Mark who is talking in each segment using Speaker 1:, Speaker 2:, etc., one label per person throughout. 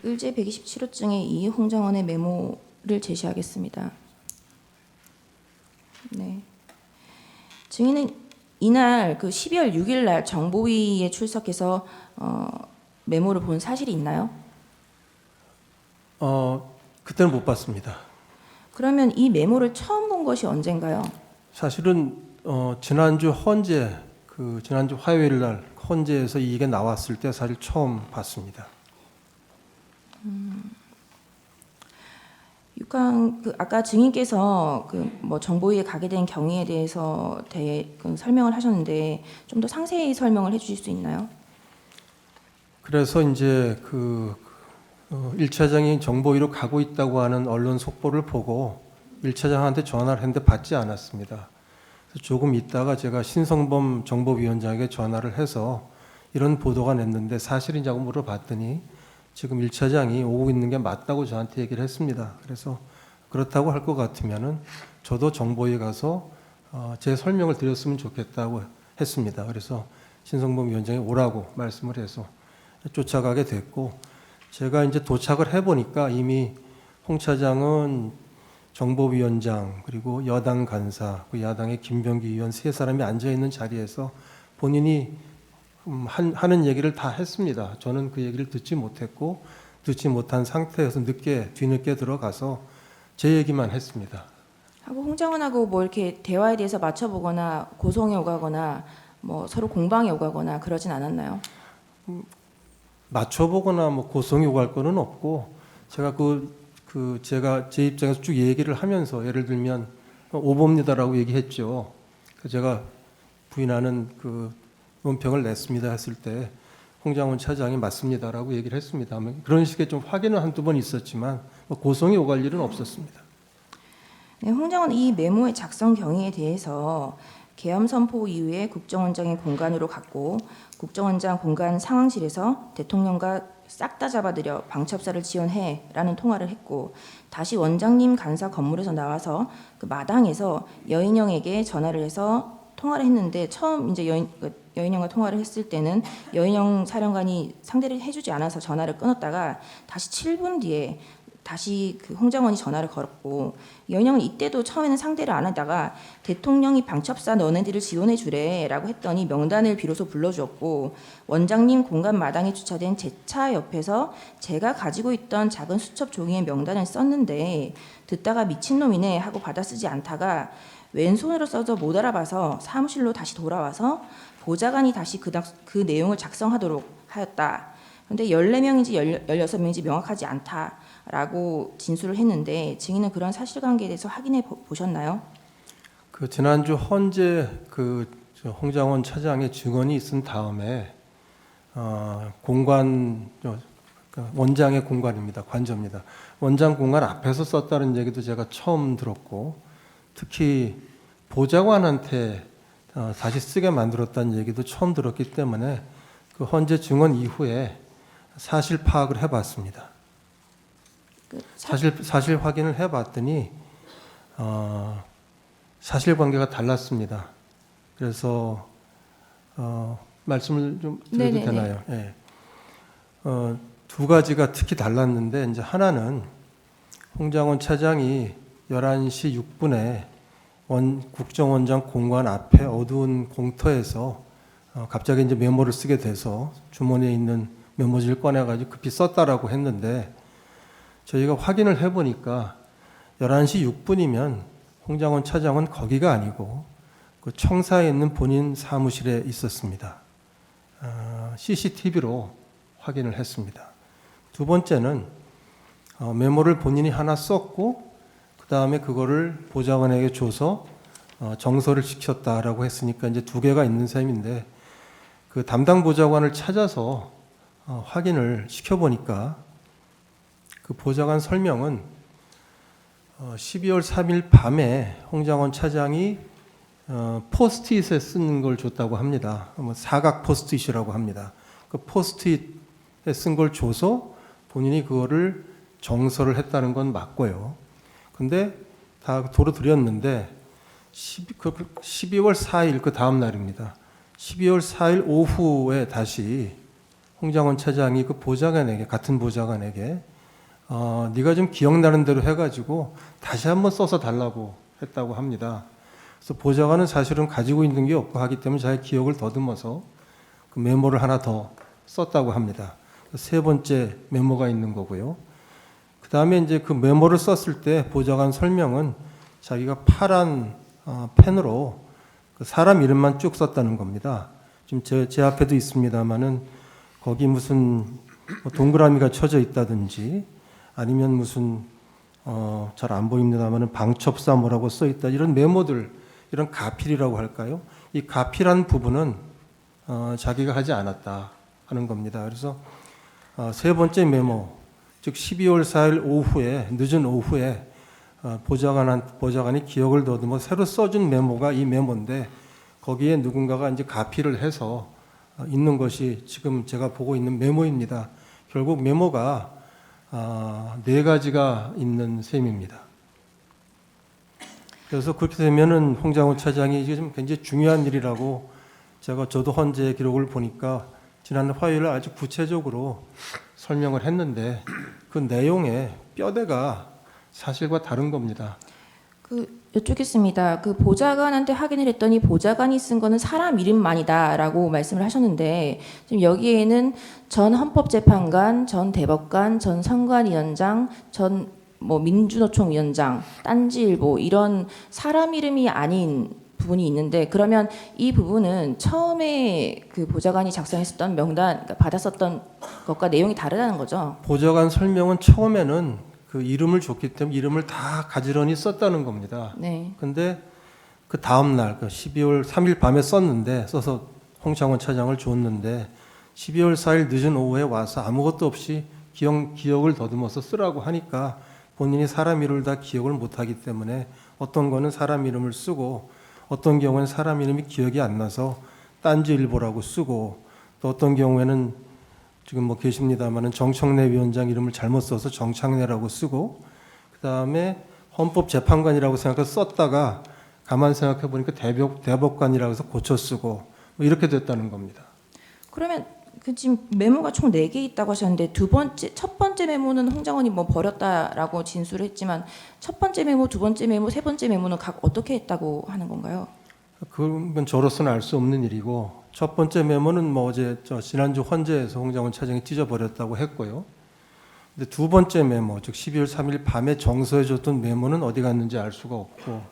Speaker 1: 을제 127호증의 이 홍장원의 메모를 제시하겠습니다. 네. 증인은 이날 그 12월 6일 날 정보위에 출석해서 메모를 본 사실이 있나요?
Speaker 2: 그때는 못 봤습니다.
Speaker 1: 그러면 이 메모를 처음 본 것이 언젠가요?
Speaker 2: 사실은 지난주 헌재 지난주 화요일 날 헌재에서 이게 나왔을 때 사실 처음 봤습니다.
Speaker 1: 육항 아까 증인께서 뭐 정보위에 가게 된 경위에 대해서 설명을 하셨는데 좀 더 상세히 설명을 해주실 수 있나요?
Speaker 2: 그래서 이제 1차장이 정보위로 가고 있다고 하는 언론 속보를 보고 1차장한테 전화를 했는데 받지 않았습니다. 그래서 조금 있다가 제가 신성범 정보위원장에게 전화를 해서 이런 보도가 냈는데 사실이냐고 물어봤더니 지금 1차장이 오고 있는 게 맞다고 저한테 얘기를 했습니다. 그래서 그렇다고 할 것 같으면은 저도 정보위에 가서 제 설명을 드렸으면 좋겠다고 했습니다. 그래서 신성범 위원장이 오라고 말씀을 해서 쫓아가게 됐고, 제가 이제 도착을 해보니까 이미 홍 차장은 정보위원장 그리고 여당 간사, 그 야당의 김병기 의원 세 사람이 앉아 있는 자리에서 본인이 하는 얘기를 다 했습니다. 저는 그 얘기를 듣지 못했고 듣지 못한 상태에서 뒤늦게 들어가서 제 얘기만 했습니다.
Speaker 1: 하고 홍장원하고 뭐 이렇게 대화에 대해서 맞춰보거나 고성에 오가거나 뭐 서로 공방에 오가거나 그러진 않았나요?
Speaker 2: 맞춰보거나 뭐 고성이 오갈 거는 없고, 제가 제가 제 입장에서 쭉 얘기를 하면서 예를 들면 오보입니다라고 얘기했죠. 제가 부인하는 논평을 냈습니다 했을 때 홍장원 차장이 맞습니다라고 얘기를 했습니다. 그런 식의 좀 확인은 한두 번 있었지만 고성이 오갈 일은 없었습니다.
Speaker 1: 네, 홍장원 이 메모의 작성 경위에 대해서 계엄 선포 이후에 국정원장의 공간으로 갔고 국정원장 공간 상황실에서 대통령과 싹 다 잡아들여 방첩사를 지원해라는 통화를 했고, 다시 원장님 간사 건물에서 나와서 그 마당에서 여인영에게 전화를 해서 통화를 했는데, 처음 이제 여인영과 통화를 했을 때는 여인영 사령관이 상대를 해주지 않아서 전화를 끊었다가 다시 7분 뒤에 다시 홍장원이 전화를 걸었고, 여인영은 이때도 처음에는 상대를 안 하다가 대통령이 방첩사 너네들을 지원해 주래라고 했더니 명단을 비로소 불러주었고, 원장님 공간 마당에 주차된 제 차 옆에서 제가 가지고 있던 작은 수첩 종이의 명단을 썼는데 듣다가 미친놈이네 하고 받아 쓰지 않다가 왼손으로 써서 못 알아봐서 사무실로 다시 돌아와서 보좌관이 다시 그 내용을 작성하도록 하였다. 그런데 14명인지 16명인지 명확하지 않다라고 진술을 했는데, 증인은 그런 사실관계에 대해서 확인해 보셨나요?
Speaker 2: 지난주 헌재 홍장원 차장의 증언이 있은 다음에 원장의 공간입니다. 관저입니다. 원장 공간 앞에서 썼다는 얘기도 제가 처음 들었고, 특히 보좌관한테 다시 쓰게 만들었다는 얘기도 처음 들었기 때문에 그 헌재 증언 이후에 사실 파악을 해봤습니다. 사실 확인을 해봤더니 사실관계가 달랐습니다. 그래서 말씀을 좀 드려도 되나요? 네. 두 가지가 특히 달랐는데, 이제 하나는 홍장원 차장이 11시 6분에 국정원장 공관 앞에 어두운 공터에서 갑자기 이제 메모를 쓰게 돼서 주머니에 있는 메모지를 꺼내가지고 급히 썼다라고 했는데, 저희가 확인을 해보니까 11시 6분이면 홍장원 차장은 거기가 아니고 그 청사에 있는 본인 사무실에 있었습니다. CCTV로 확인을 했습니다. 두 번째는 메모를 본인이 하나 썼고 그 다음에 그거를 보좌관에게 줘서 정서를 시켰다라고 했으니까 이제 두 개가 있는 셈인데, 그 담당 보좌관을 찾아서 확인을 시켜보니까 그 보좌관 설명은 12월 3일 밤에 홍장원 차장이 포스트잇에 쓴 걸 줬다고 합니다. 사각 포스트잇이라고 합니다. 그 포스트잇에 쓴 걸 줘서 본인이 그거를 정서를 했다는 건 맞고요. 근데 다 도로 드렸는데 12월 4일 그 다음 날입니다. 12월 4일 오후에 다시 홍장원 차장이 그 보좌관에게 같은 보좌관에게 네가 좀 기억나는 대로 해가지고 다시 한번 써서 달라고 했다고 합니다. 그래서 보좌관은 사실은 가지고 있는 게 없고 하기 때문에 자기 기억을 더듬어서 그 메모를 하나 더 썼다고 합니다. 세 번째 메모가 있는 거고요. 그 다음에 이제 그 메모를 썼을 때 보좌관 설명은 자기가 파란 펜으로 그 사람 이름만 쭉 썼다는 겁니다. 지금 제 앞에도 있습니다만은 거기 무슨 동그라미가 쳐져 있다든지 아니면 무슨 잘 안 보입니다만은 방첩사 뭐라고 써 있다 이런 메모들 이런 가필이라고 할까요? 이 가필한 부분은 자기가 하지 않았다 하는 겁니다. 그래서 세 번째 메모 즉 12월 4일 오후에 늦은 오후에 보좌관이 기억을 더듬어 새로 써준 메모가 이 메모인데 거기에 누군가가 이제 가필을 해서 있는 것이 지금 제가 보고 있는 메모입니다. 결국 메모가 네 가지가 있는 셈입니다. 그래서 그렇게 되면은 홍장원 차장이 이게 좀 굉장히 중요한 일이라고 저도 헌재 기록을 보니까 지난 화요일에 아주 구체적으로 설명을 했는데 그 내용의 뼈대가 사실과 다른 겁니다.
Speaker 1: 여쭙겠습니다. 그 보좌관한테 확인을 했더니 보좌관이 쓴 거는 사람 이름만이다라고 말씀을 하셨는데 지금 여기에는 전 헌법재판관, 전 대법관, 전 선관위원장, 전 민주노총 위원장, 딴지일보 이런 사람 이름이 아닌 부분이 있는데 그러면 이 부분은 처음에 그 보좌관이 작성했었던 명단 그러니까 받았었던 것과 내용이 다르다는 거죠.
Speaker 2: 보좌관 설명은 처음에는 그 이름을 줬기 때문에 이름을 다 가지런히 썼다는 겁니다.
Speaker 1: 네.
Speaker 2: 근데 그 다음 날, 그 12월 3일 밤에 써서 홍장원 차장을 줬는데 12월 4일 늦은 오후에 와서 아무것도 없이 기억을 더듬어서 쓰라고 하니까 본인이 사람 이름을 다 기억을 못하기 때문에 어떤 거는 사람 이름을 쓰고 어떤 경우에는 사람 이름이 기억이 안 나서 딴지일보라고 쓰고 또 어떤 경우에는 지금 계십니다만은 정청래 위원장 이름을 잘못 써서 정창래라고 쓰고 그 다음에 헌법재판관이라고 생각해서 썼다가 가만 생각해 보니까 대법관이라고 해서 고쳐 쓰고 이렇게 됐다는 겁니다.
Speaker 1: 그러면 그 지금 메모가 총 4개 있다고 하셨는데 첫 번째 메모는 홍장원이 버렸다라고 진술을 했지만 첫 번째 메모, 두 번째 메모, 세 번째 메모는 각 어떻게 했다고 하는 건가요?
Speaker 2: 그건 저로서는 알 수 없는 일이고 첫 번째 메모는 어제 지난주 헌재에서 홍장원 차장이 찢어버렸다고 했고요. 근데 두 번째 메모, 즉 12월 3일 밤에 정서해줬던 메모는 어디 갔는지 알 수가 없고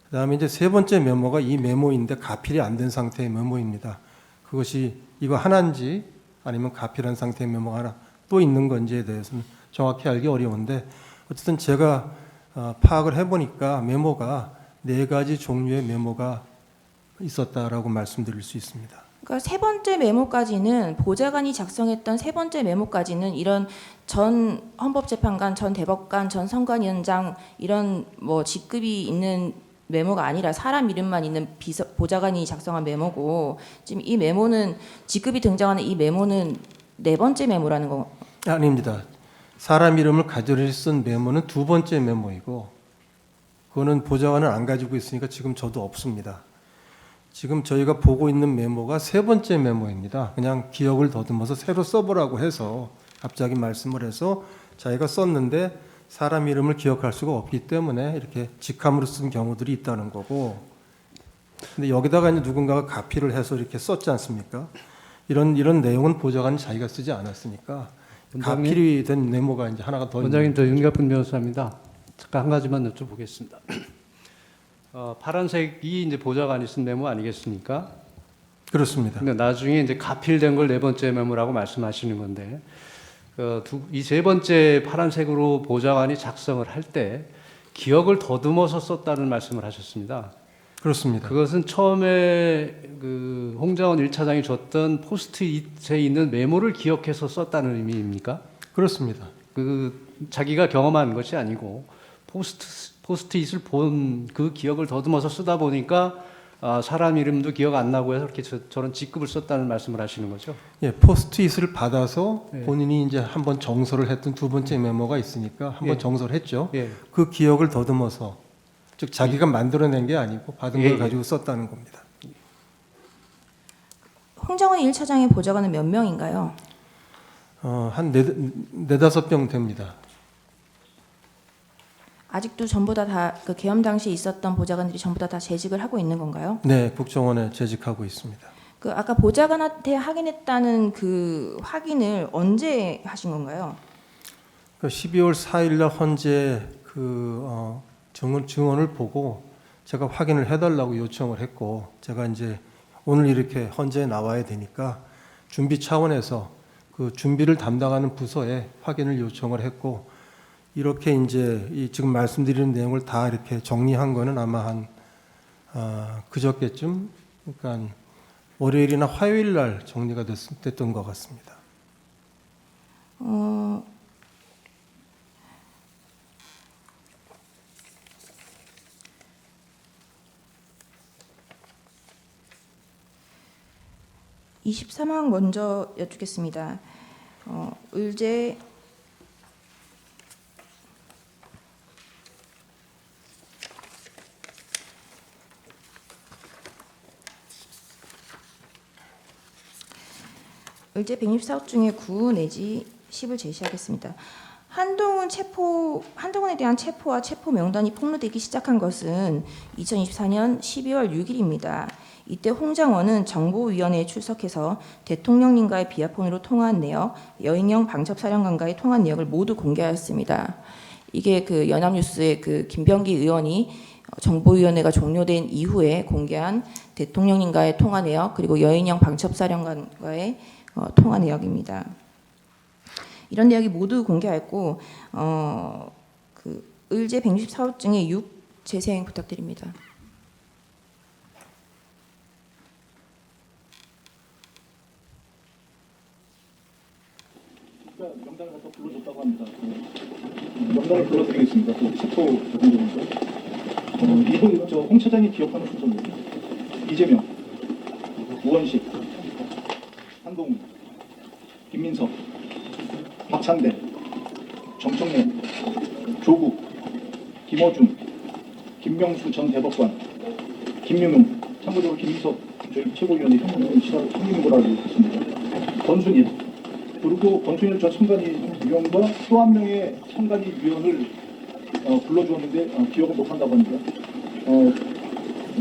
Speaker 2: 그다음에 이제 세 번째 메모가 이 메모인데 가필이 안 된 상태의 메모입니다. 그것이 이거 하나인지 아니면 가필한 상태의 메모가 하나 또 있는 건지에 대해서는 정확히 알기 어려운데 어쨌든 제가 파악을 해보니까 메모가 4가지 종류의 메모가 있었다라고 말씀드릴 수 있습니다.
Speaker 1: 그러니까 세 번째 메모까지는 보좌관이 작성했던 세 번째 메모까지는 이런 전 헌법재판관, 전 대법관, 전 선관위원장 이런 직급이 있는 메모가 아니라 사람 이름만 있는 보좌관이 작성한 메모고 지금 이 메모는 직급이 등장하는 이 메모는 네 번째 메모라는 거
Speaker 2: 아닙니다. 사람 이름을 가지런히 쓴 메모는 두 번째 메모이고 그거는 보좌관은 안 가지고 있으니까 지금 저도 없습니다. 지금 저희가 보고 있는 메모가 세 번째 메모입니다. 그냥 기억을 더듬어서 새로 써보라고 해서 갑자기 말씀을 해서 자기가 썼는데 사람 이름을 기억할 수가 없기 때문에 이렇게 직함으로 쓴 경우들이 있다는 거고 근데 여기다가 이제 누군가가 가필을 해서 이렇게 썼지 않습니까? 이런 내용은 보좌관이 자기가 쓰지 않았으니까 가필이 된 메모가 이제 하나가 더
Speaker 3: 원장님, 저 윤갑근 변호사입니다. 잠깐 한 가지만 여쭤보겠습니다. 파란색이 이제 보좌관이 쓴 메모 아니겠습니까?
Speaker 2: 그렇습니다.
Speaker 3: 근데 나중에 이제 가필된 걸 네 번째 메모라고 말씀하시는 건데, 이 세 번째 파란색으로 보좌관이 작성을 할 때 기억을 더듬어서 썼다는 말씀을 하셨습니다.
Speaker 2: 그렇습니다.
Speaker 3: 그것은 처음에 그 홍장원 1차장이 줬던 포스트잇에 있는 메모를 기억해서 썼다는 의미입니까?
Speaker 2: 그렇습니다.
Speaker 3: 그 자기가 경험한 것이 아니고 포스트잇을 본 그 기억을 더듬어서 쓰다 보니까 사람 이름도 기억 안 나고 해서 이렇게 저런 직급을 썼다는 말씀을 하시는 거죠?
Speaker 2: 예, 포스트잇을 받아서
Speaker 3: 예.
Speaker 2: 본인이 이제 한번 정서를 했던 두 번째 메모가 있으니까 한번
Speaker 3: 예.
Speaker 2: 정서를 했죠.
Speaker 3: 예.
Speaker 2: 그 기억을 더듬어서 즉 자기가 만들어낸 게 아니고 받은
Speaker 3: 예.
Speaker 2: 걸 가지고 썼다는 겁니다.
Speaker 1: 홍장원 1차장의 보좌관은 몇 명인가요?
Speaker 2: 한 네다섯 명 됩니다.
Speaker 1: 아직도 전부 다 그 계엄 당시에 있었던 보좌관들이 전부 다 재직을 하고 있는 건가요?
Speaker 2: 네, 국정원에 재직하고 있습니다.
Speaker 1: 그 아까 보좌관한테 확인했다는 그 확인을 언제 하신 건가요?
Speaker 2: 12월 4일 날 헌재 증언을 보고 제가 확인을 해달라고 요청을 했고, 제가 이제 오늘 이렇게 헌재에 나와야 되니까 준비 차원에서 그 준비를 담당하는 부서에 확인을 요청을 했고, 이렇게 이제 지금 말씀드리는 내용을 다 이렇게 정리한 거는 아마 한 그저께쯤, 그러니까 월요일이나 화요일 날 정리가 됐던 것 같습니다.
Speaker 1: 어, (23항) 먼저 여쭙겠습니다. 의제 의제 164호 중에 9 내지 10을 제시하겠습니다. 한동훈에 대한 체포와 체포 명단이 폭로되기 시작한 것은 2024년 12월 6일입니다. 이때 홍장원은 정보위원회에 출석해서 대통령님과의 비아폰으로 통화한 내역, 여인영 방첩사령관과의 통화한 내역을 모두 공개하였습니다. 이게 그 연합뉴스의 그 김병기 의원이 정보위원회가 종료된 이후에 공개한 대통령님과의 통화 내역, 그리고 여인영 방첩사령관과의 통화 내역입니다. 이런 내역이 모두 공개하였고, 그 의제 164호 중에 6 재생 부탁드립니다.
Speaker 4: 명단을 갖다 불러줬다고 합니다. 명단을 불러드리겠습니다. 그 체포 대통령인데 이분 홍 차장이 기억하는 순서입니다. 이재명, 우원식, 한동훈, 김민석, 박찬대, 정청래, 조국, 김어준, 김명수 전 대법관, 김윤웅, 참고적으로 김민석 저희 최고위원이 형님으로 알고 있습니다. 권순일, 그리고 권순일 전 선관위위원과 또 한 명의 선관위위원을 불러주었는데 기억을 못한다고 합니다.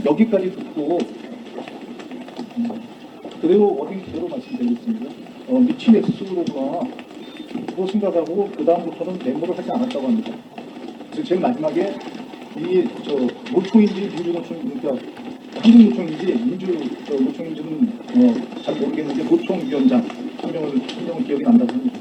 Speaker 4: 여기까지 듣고 그대로 워딩 그대로 말씀드리겠습니다. 미친 X로구나 그거 생각하고 그 다음부터는 메모를 하지 않았다고 합니다. 그래서 제일 마지막에 노총인지 민주노총, 그러니까 한국노총인지 민주노총인지는 잘 모르겠는데 노총위원장 한 명은 기억이 난다고 합니다.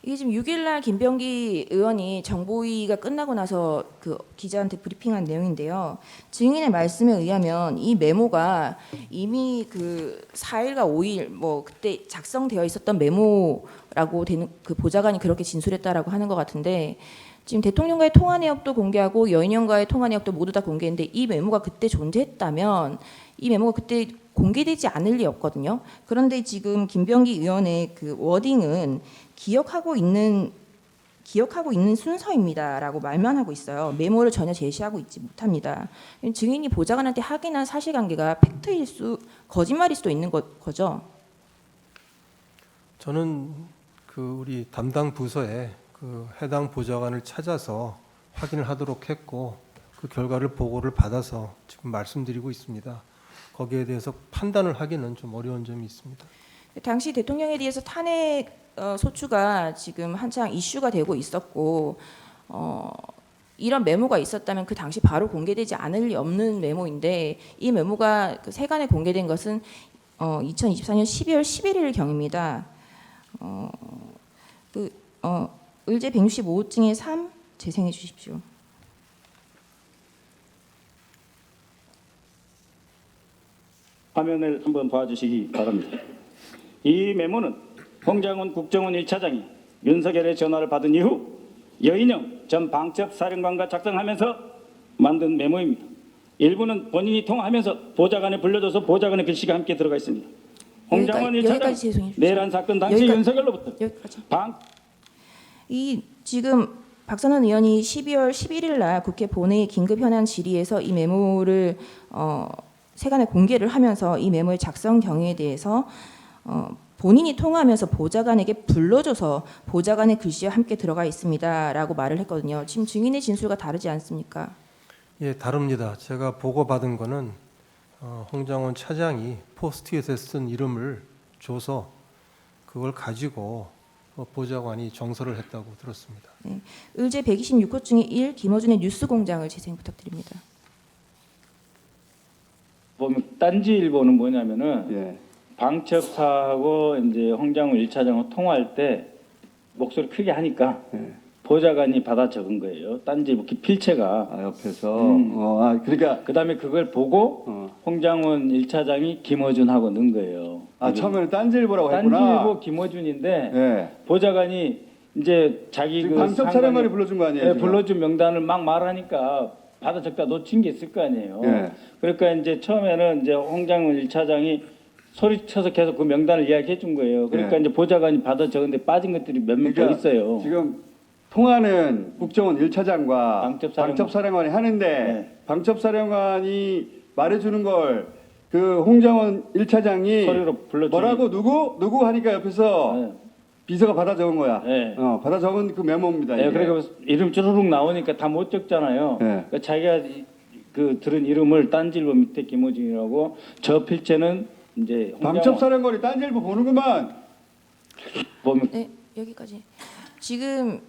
Speaker 1: 이게 지금 6일날 김병기 의원이 정보위가 끝나고 나서 그 기자한테 브리핑한 내용인데요. 증인의 말씀에 의하면 이 메모가 이미 그 4일과 5일 뭐 그때 작성되어 있었던 메모라고 되는 그 보좌관이 그렇게 진술했다라고 하는 것 같은데, 지금 대통령과의 통화 내역도 공개하고 여인영과의 통화 내역도 모두 다 공개했는데 이 메모가 그때 존재했다면 이 메모가 그때 공개되지 않을 리 없거든요. 그런데 지금 김병기 의원의 그 워딩은 기억하고 있는 순서입니다라고 말만 하고 있어요. 메모를 전혀 제시하고 있지 못합니다. 증인이 보좌관한테 확인한 사실관계가 거짓말일 수도 있는 거죠.
Speaker 2: 저는 우리 담당 부서에 해당 보좌관을 찾아서 확인을 하도록 했고, 그 결과를 보고를 받아서 지금 말씀드리고 있습니다. 거기에 대해서 판단을 하기는 좀 어려운 점이 있습니다.
Speaker 1: 당시 대통령에 대해서 탄핵 소추가 지금 한창 이슈가 되고 있었고, 이런 메모가 있었다면 그 당시 바로 공개되지 않을 리 없는 메모인데, 이 메모가 그 세간에 공개된 것은 2024년 12월 11일 경입니다. 의제 165호 중에 3 재생해 주십시오.
Speaker 5: 화면을 한번 봐주시기 바랍니다. 이 메모는 홍장원 국정원 1차장이 윤석열의 전화를 받은 이후 여인영 전 방첩사령관과 작성하면서 만든 메모입니다. 일부는 본인이 통화하면서 보좌관에 불려줘서 보좌관의 글씨가 함께 들어가 있습니다. 홍장원 1차장 내란 사건 당시 윤석열로부터
Speaker 1: 이 지금 박선원 의원이 12월 11일 날 국회 본회의 긴급 현안 질의에서 이 메모를 세간에 공개를 하면서 이 메모의 작성 경위에 대해서 본인이 통화하면서 보좌관에게 불러줘서 보좌관의 글씨와 함께 들어가 있습니다라고 말을 했거든요. 지금 증인의 진술과 다르지 않습니까?
Speaker 2: 예, 다릅니다. 제가 보고받은 거는 홍장원 차장이 포스트잇에 쓴 이름을 줘서 그걸 가지고 보좌관이 정서를 했다고 들었습니다.
Speaker 1: 의제 126호 중에 1 김어준의 뉴스공장을 재생 부탁드립니다.
Speaker 5: 보면 딴지일보는 뭐냐면은
Speaker 6: 예.
Speaker 5: 방첩사하고 이제 홍장훈 1차장하고 통화할 때 목소리 크게 하니까
Speaker 6: 예.
Speaker 5: 보좌관이 받아 적은 거예요. 딴지일보 필체가.
Speaker 6: 아, 옆에서.
Speaker 5: 음.
Speaker 6: 그러니까
Speaker 5: 그다음에 그걸 보고 홍장훈 1차장이 김어준하고 넣은 거예요.
Speaker 6: 처음에는 딴지일보라고 했구나.
Speaker 5: 딴지일보 김어준인데
Speaker 6: 예.
Speaker 5: 보좌관이 이제 자기
Speaker 6: 지금
Speaker 5: 그
Speaker 6: 방첩사령관이 불러준 거 아니에요?
Speaker 5: 예,
Speaker 6: 지금?
Speaker 5: 불러준 명단을 막 말하니까 받아 적다 놓친 게 있을 거 아니에요.
Speaker 6: 예.
Speaker 5: 그러니까 이제 처음에는 이제 홍장훈 1차장이 소리쳐서 계속 그 명단을 이야기해 준 거예요. 그러니까
Speaker 6: 예.
Speaker 5: 이제 보좌관이 받아 적은데 빠진 것들이 몇 명 더
Speaker 6: 그러니까
Speaker 5: 있어요.
Speaker 6: 지금 통화는 국정원 1차장과 방첩사령관이 하는데
Speaker 5: 네.
Speaker 6: 방첩사령관이 말해주는 걸 그 홍장원 1차장이
Speaker 5: 소리로 불러주니.
Speaker 6: 뭐라고 누구 하니까 옆에서
Speaker 5: 네.
Speaker 6: 비서가 받아 적은 거야.
Speaker 5: 네.
Speaker 6: 받아 적은 그 메모입니다.
Speaker 5: 예,
Speaker 6: 이게.
Speaker 5: 그러니까 이름 쭈루룩 나오니까 다 못 적잖아요.
Speaker 6: 예.
Speaker 5: 그러니까 자기가 그 들은 이름을 딴지일보 밑에 김호중이라고 저 필체는 이제
Speaker 6: 방첩사령관이 딴지일보 보는구만.
Speaker 5: 보면
Speaker 1: 네, 여기까지. 지금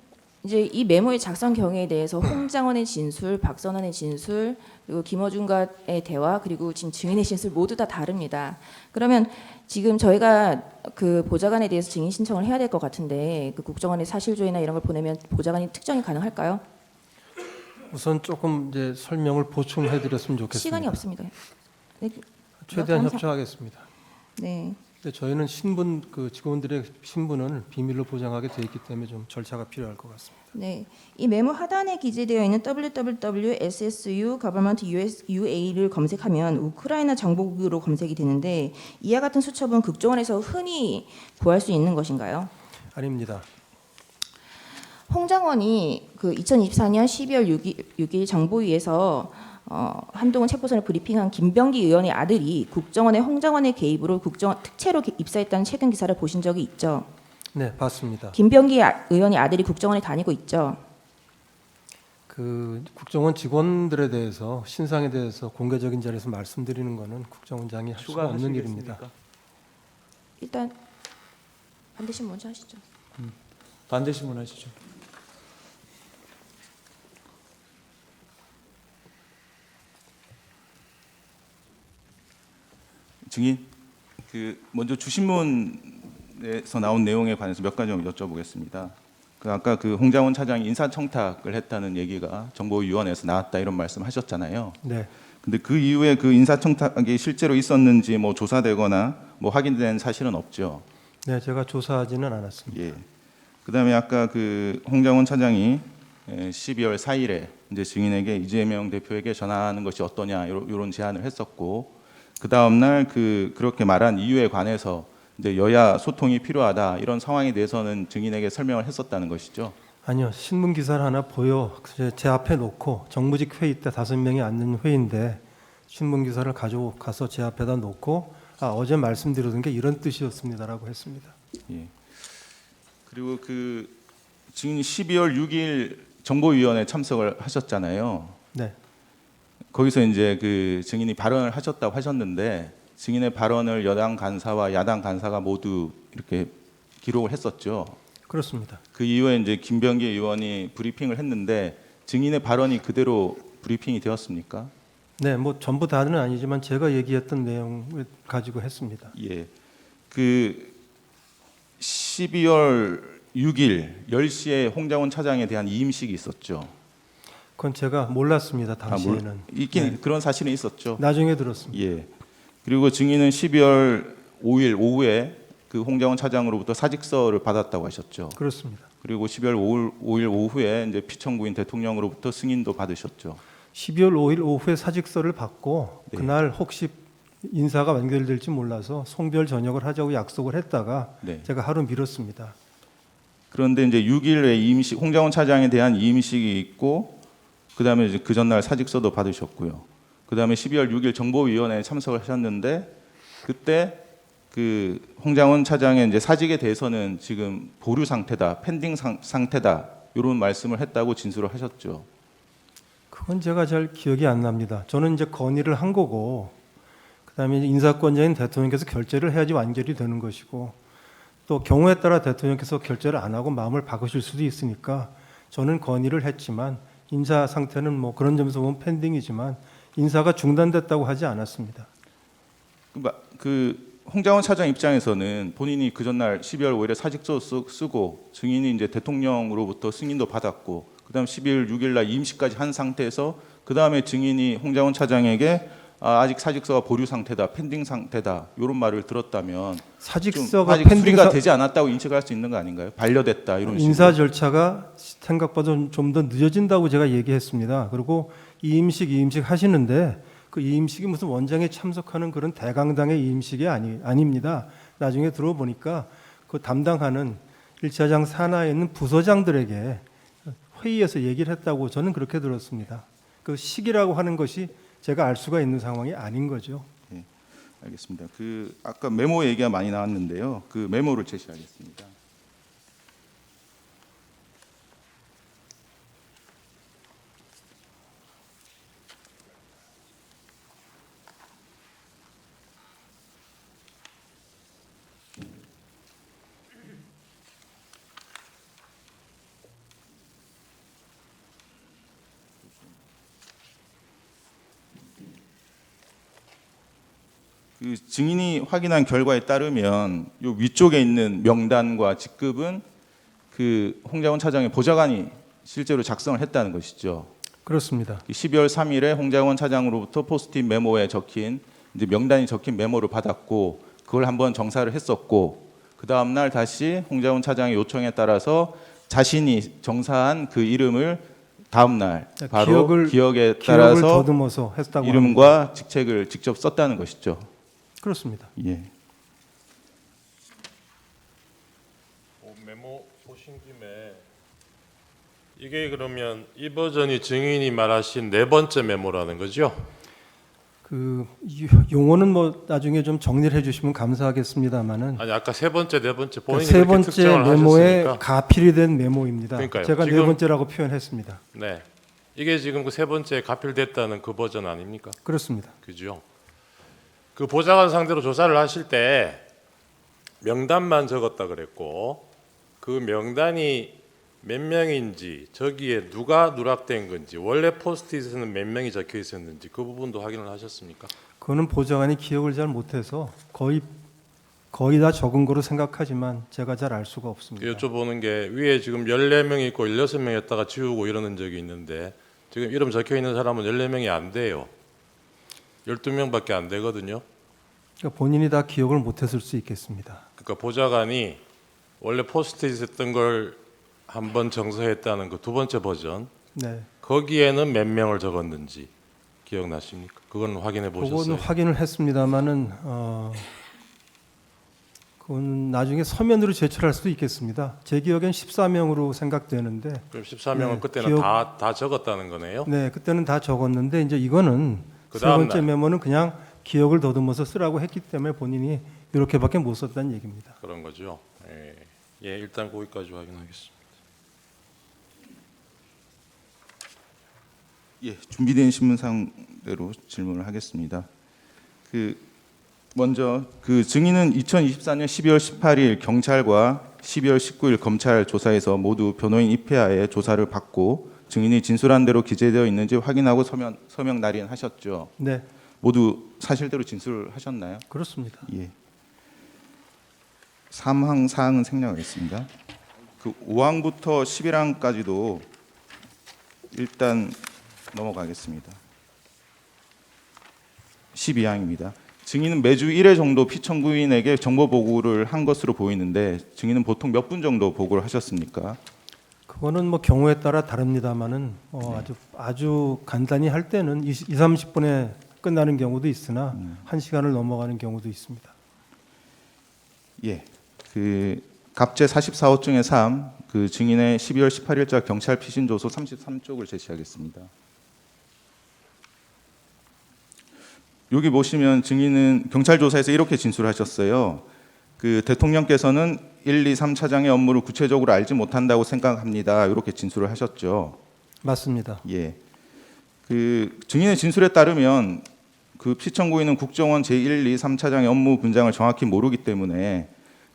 Speaker 1: 이제 이 메모의 작성 경위에 대해서 홍장원의 진술, 박선원의 진술, 그리고 김어준과의 대화, 그리고 지금 증인의 진술 모두 다 다릅니다. 그러면 지금 저희가 그 보좌관에 대해서 증인 신청을 해야 될 것 같은데 그 국정원의 사실조회나 이런 걸 보내면 보좌관이 특정이 가능할까요?
Speaker 2: 우선 조금 이제 설명을 보충해드렸으면 좋겠습니다.
Speaker 1: 시간이 없습니다. 네,
Speaker 2: 최대한
Speaker 1: 감사-
Speaker 2: 협조하겠습니다.
Speaker 1: 네.
Speaker 2: 근데 저희는 신분 그 직원들의 신분을 비밀로 보장하게 돼 있기 때문에 좀 절차가 필요할 것 같습니다.
Speaker 1: 네, 이 메모 하단에 기재되어 있는 www.ssu government USUA를 검색하면 우크라이나 정보국으로 검색이 되는데 이와 같은 수첩은 국정원에서 흔히 구할 수 있는 것인가요?
Speaker 2: 아닙니다.
Speaker 1: 홍장원이 그 2024년 12월 6일 정보위에서 한동훈 체포선을 브리핑한 김병기 의원의 아들이 국정원의 홍장원의 개입으로 국정원 특채로 입사했다는 최근 기사를 보신 적이 있죠?
Speaker 2: 네, 봤습니다.
Speaker 1: 김병기 의원의 아들이 국정원에 다니고 있죠?
Speaker 2: 그 국정원 직원들에 대해서 신상에 대해서 공개적인 자리에서 말씀드리는 것은 국정원장이 할 수가 없는 일입니다.
Speaker 1: 일단 반드시 먼저 하시죠.
Speaker 7: 반대 신문하시죠.
Speaker 8: 증인, 먼저 주신문에서 나온 내용에 관해서 몇 가지 좀 여쭤보겠습니다. 아까 그 홍장원 차장이 인사청탁을 했다는 얘기가 정보위원회에서 나왔다 이런 말씀하셨잖아요.
Speaker 2: 네,
Speaker 8: 근데 그 이후에 그 인사청탁이 실제로 있었는지 뭐 조사되거나 뭐 확인된 사실은 없죠.
Speaker 2: 네, 제가 조사하지는 않았습니다.
Speaker 8: 예. 그다음에 아까 그 홍장원 차장이 12월 4일에 이제 증인에게 이재명 대표에게 전화하는 것이 어떠냐 이런 제안을 했었고 그 다음 날 그렇게 말한 이유에 관해서 이제 여야 소통이 필요하다 이런 상황에 대해서는 증인에게 설명을 했었다는 것이죠.
Speaker 2: 아니요, 신문 기사를 하나 제 앞에 놓고 정무직 회의 때 5명이 앉는 회의인데 신문 기사를 가지고 가서 제 앞에다 놓고 어제 말씀드렸던 게 이런 뜻이었습니다라고 했습니다.
Speaker 8: 예. 그리고 그 증인이 12월 6일 정보위원회 참석을 하셨잖아요.
Speaker 2: 네,
Speaker 8: 거기서 이제 그 증인이 발언을 하셨다고 하셨는데 증인의 발언을 여당 간사와 야당 간사가 모두 이렇게 기록을 했었죠.
Speaker 2: 그렇습니다.
Speaker 8: 그 이후에 이제 김병기 의원이 브리핑을 했는데 증인의 발언이 그대로 브리핑이 되었습니까?
Speaker 2: 네, 뭐 전부 다는 아니지만 제가 얘기했던 내용을 가지고 했습니다.
Speaker 8: 예. 그 12월 6일 10시에 홍장원 차장에 대한 이임식이 있었죠.
Speaker 2: 그건 제가 몰랐습니다. 당시에는.
Speaker 8: 있긴
Speaker 2: 네.
Speaker 8: 그런 사실은 있었죠.
Speaker 2: 나중에 들었습니다.
Speaker 8: 예. 그리고 증인은 12월 5일 오후에 그 홍장원 차장으로부터 사직서를 받았다고 하셨죠.
Speaker 2: 그렇습니다.
Speaker 8: 그리고 12월 5일 오후에 이제 피청구인 대통령으로부터 승인도 받으셨죠.
Speaker 2: 12월 5일 오후에 사직서를 받고
Speaker 8: 네.
Speaker 2: 그날 혹시 인사가 연결될지 몰라서 송별 저녁을 하자고 약속을 했다가
Speaker 8: 네.
Speaker 2: 제가 하루 미뤘습니다.
Speaker 8: 그런데 이제 6일에 이임식 홍장원 차장에 대한 이임식이 있고 그다음에 이제 그 전날 사직서도 받으셨고요. 그다음에 12월 6일 정보위원회에 참석을 하셨는데 그때 그 홍장원 차장의 이제 사직에 대해서는 지금 보류 상태다, 펜딩 상태다 이런 말씀을 했다고 진술을 하셨죠.
Speaker 2: 그건 제가 잘 기억이 안 납니다. 저는 이제 건의를 한 거고, 그다음에 이제 인사권자인 대통령께서 결재를 해야지 완결이 되는 것이고, 또 경우에 따라 대통령께서 결재를 안 하고 마음을 바꾸실 수도 있으니까 저는 건의를 했지만 인사 상태는 뭐 그런 점에서 보면 펜딩이지만 인사가 중단됐다고 하지 않았습니다.
Speaker 8: 그 홍장원 차장 입장에서는 본인이 그 전날 12월 5일에 사직서 쓰고 증인이 이제 대통령으로부터 승인도 받았고 그다음 12월 6일 날 임시까지 한 상태에서 그다음에 증인이 홍장원 차장에게 아직 사직서가 보류 상태다, 펜딩 상태다 이런 말을 들었다면
Speaker 2: 사직서가
Speaker 8: 아직 수리가 되지 않았다고 인식할 수 있는 거 아닌가요? 반려됐다 이런 식으로.
Speaker 2: 인사 절차가 생각보다 좀 더 늦어진다고 제가 얘기했습니다. 그리고 이임식 하시는데 그 이임식이 무슨 원장에 참석하는 그런 대강당의 이임식이 아닙니다. 나중에 들어보니까 그 담당하는 1차장 산하에 있는 부서장들에게 회의에서 얘기를 했다고 저는 그렇게 들었습니다. 그 시기라고 하는 것이 제가 알 수가 있는 상황이 아닌 거죠.
Speaker 8: 예, 알겠습니다. 그 아까 메모 얘기가 많이 나왔는데요. 그 메모를 제시하겠습니다. 그 증인이 확인한 결과에 따르면 요 위쪽에 있는 명단과 직급은 그 홍장원 차장의 보좌관이 실제로 작성을 했다는 것이죠.
Speaker 2: 그렇습니다.
Speaker 8: 12월 3일에 홍장원 차장으로부터 포스트잇 메모에 적힌 이제 명단이 적힌 메모를 받았고 그걸 한번 정사를 했었고 그 다음 날 다시 홍장원 차장의 요청에 따라서 자신이 정사한 그 이름을 다음 날 바로 기억에 따라서
Speaker 2: 더듬어서 했다고
Speaker 8: 이름과
Speaker 2: 합니다.
Speaker 8: 직책을 직접 썼다는 것이죠.
Speaker 2: 그렇습니다.
Speaker 8: 예.
Speaker 9: 메모 보신 김에 이게 그러면 이 버전이 증인이 말하신 네 번째 메모라는 거죠?
Speaker 2: 그 용어는 뭐 나중에 좀 정리를 해주시면 감사하겠습니다만은
Speaker 9: 아니 아까 세 번째, 네 번째 본인이
Speaker 2: 세
Speaker 9: 그렇게
Speaker 2: 번째
Speaker 9: 특정을
Speaker 2: 메모에
Speaker 9: 하셨으니까.
Speaker 2: 가필이 된 메모입니다.
Speaker 9: 그러니까요.
Speaker 2: 제가 네
Speaker 9: 지금-
Speaker 2: 번째라고 표현했습니다.
Speaker 9: 네, 이게 지금 그 세 번째 가필됐다는 그 버전 아닙니까?
Speaker 2: 그렇습니다.
Speaker 9: 그죠? 그 보좌관 상대로 조사를 하실 때 명단만 적었다 그랬고 그 명단이 몇 명인지 저기에 누가 누락된 건지 원래 포스트잇에는 몇 명이 적혀 있었는지 그 부분도 확인을 하셨습니까?
Speaker 2: 그거는 보좌관이 기억을 잘 못해서 거의 다 적은 거로 생각하지만 제가 잘 알 수가 없습니다.
Speaker 9: 여쭤보는 게 위에 지금 14명이 있고 16명이었다가 지우고 이러는 적이 있는데 지금 이름 적혀 있는 사람은 14명이 안 돼요. 12명밖에 안 되거든요.
Speaker 2: 그러니까 본인이 다 기억을 못했을 수 있겠습니다.
Speaker 9: 그러니까 보좌관이 원래 포스트잇 했던 걸 한번 정서했다는 그 두 번째 버전
Speaker 2: 네,
Speaker 9: 거기에는 몇 명을 적었는지 기억나십니까? 그건 확인해
Speaker 2: 그거는
Speaker 9: 보셨어요?
Speaker 2: 확인을 했습니다만은 그건 나중에 서면으로 제출할 수도 있겠습니다. 제 기억엔 14명으로 생각되는데
Speaker 9: 그럼 14명은
Speaker 2: 네,
Speaker 9: 그때는
Speaker 2: 기억-
Speaker 9: 다 적었다는 거네요?
Speaker 2: 네, 그때는 다 적었는데 이제 이거는
Speaker 9: 그
Speaker 2: 세
Speaker 9: 다음
Speaker 2: 번째
Speaker 9: 날.
Speaker 2: 메모는 그냥 기억을 더듬어서 쓰라고 했기 때문에 본인이 이렇게밖에 못 썼다는 얘기입니다.
Speaker 9: 그런 거죠. 예, 예 일단 거기까지 확인하겠습니다.
Speaker 8: 예, 준비된 신문상대로 질문을 하겠습니다. 먼저 그 증인은 2024년 12월 18일 경찰과 12월 19일 검찰 조사에서 모두 변호인 입회하에 조사를 받고 증인이 진술한 대로 기재되어 있는지 확인하고 서명 날인하셨죠.
Speaker 2: 네,
Speaker 8: 모두 사실대로 진술하셨나요?
Speaker 2: 그렇습니다.
Speaker 8: 예. 3항 4항은 생략하겠습니다. 그 5항부터 11항까지도 일단 넘어가겠습니다. 12항입니다. 증인은 매주 1회 정도 피청구인에게 정보 보고를 한 것으로 보이는데 증인은 보통 몇 분 정도 보고를 하셨습니까?
Speaker 2: 그거는 뭐 경우에 따라 다릅니다만은 아주 간단히 할 때는 30분에 끝나는 경우도 있으나 1시간을 넘어가는 경우도 있습니다.
Speaker 8: 예. 그 갑제 44호 중에 3, 그 증인의 12월 18일자 경찰 피신 조서 33쪽을 제시하겠습니다. 여기 보시면 증인은 경찰 조사에서 이렇게 진술하셨어요. 그 대통령께서는 1, 2, 3차장의 업무를 구체적으로 알지 못한다고 생각합니다. 이렇게 진술을 하셨죠.
Speaker 2: 맞습니다.
Speaker 8: 예. 그 증인의 진술에 따르면 그 피청구인은 국정원 제1, 2, 3차장의 업무 분장을 정확히 모르기 때문에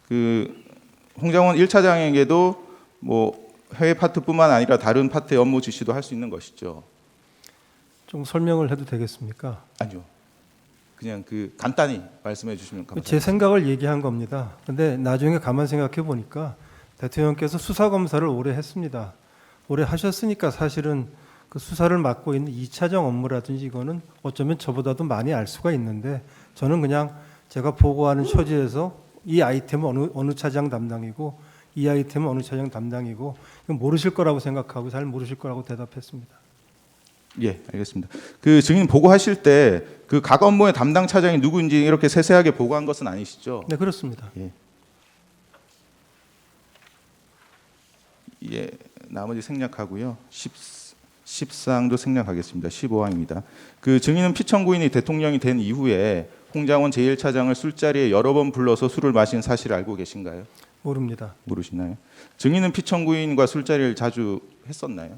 Speaker 8: 그 홍장원 1차장에게도 뭐 해외 파트뿐만 아니라 다른 파트의 업무 지시도 할 수 있는 것이죠.
Speaker 2: 좀 설명을 해도 되겠습니까?
Speaker 8: 아니요. 그냥 그 간단히 말씀해 주시면 감사합니다.
Speaker 2: 제 생각을 얘기한 겁니다. 근데 나중에 가만 생각해 보니까 대통령께서 수사 검사를 오래 했습니다. 오래 하셨으니까 사실은 그 수사를 맡고 있는 2차장 업무라든지 이거는 어쩌면 저보다도 많이 알 수가 있는데 저는 그냥 제가 보고하는 처지에서 이 아이템은 어느 차장 담당이고 이 아이템은 어느 차장 담당이고 이건 모르실 거라고 생각하고 잘 모르실 거라고 대답했습니다.
Speaker 8: 예, 알겠습니다. 그 증인 보고하실 때 그 각 업무의 담당 차장이 누구인지 이렇게 세세하게 보고한 것은 아니시죠?
Speaker 2: 네, 그렇습니다.
Speaker 8: 예, 나머지 생략하고요. 10사항도 생략하겠습니다. 15항입니다. 그 증인은 피청구인이 대통령이 된 이후에 홍장원 제1차장을 술자리에 여러 번 불러서 술을 마신 사실을 알고 계신가요?
Speaker 2: 모릅니다.
Speaker 8: 모르시나요? 증인은 피청구인과 술자리를 자주 했었나요?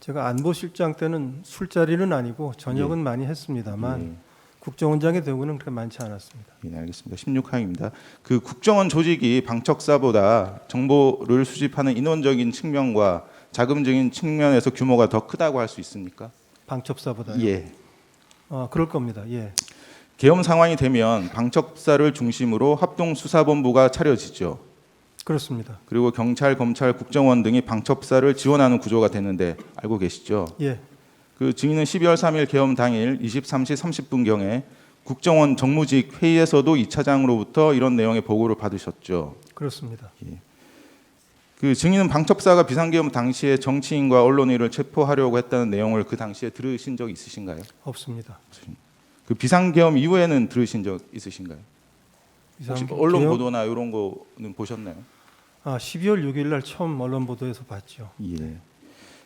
Speaker 2: 제가 안보실장 때는 술자리는 아니고 저녁은 많이 했습니다만
Speaker 8: 예.
Speaker 2: 국정원장의 경우는 그렇게 많지 않았습니다.
Speaker 8: 예, 알겠습니다. 16항입니다. 그 국정원 조직이 방척사보다 정보를 수집하는 인원적인 측면과 자금적인 측면에서 규모가 더 크다고 할 수 있습니까?
Speaker 2: 방첩사보다요.
Speaker 8: 예.
Speaker 2: 그럴 겁니다. 예.
Speaker 8: 계엄 상황이 되면 방첩사를 중심으로 합동수사본부가 차려지죠.
Speaker 2: 그렇습니다.
Speaker 8: 그리고 경찰, 검찰, 국정원 등이 방첩사를 지원하는 구조가 되는데 알고 계시죠?
Speaker 2: 예.
Speaker 8: 그 증인은 12월 3일 계엄 당일 23시 30분경에 국정원 정무직 회의에서도 이 차장으로부터 이런 내용의 보고를 받으셨죠.
Speaker 2: 그렇습니다.
Speaker 8: 그 증인은 방첩사가 비상계엄 당시에 정치인과 언론인을 체포하려고 했다는 내용을 그 당시에 들으신 적 있으신가요?
Speaker 2: 없습니다.
Speaker 8: 그 비상계엄 이후에는 들으신 적 있으신가요? 혹시
Speaker 2: 비상-
Speaker 8: 언론
Speaker 2: 계엄-
Speaker 8: 보도나 이런 거는 보셨나요?
Speaker 2: 12월 6일 날 처음 언론 보도에서 봤죠.
Speaker 8: 예.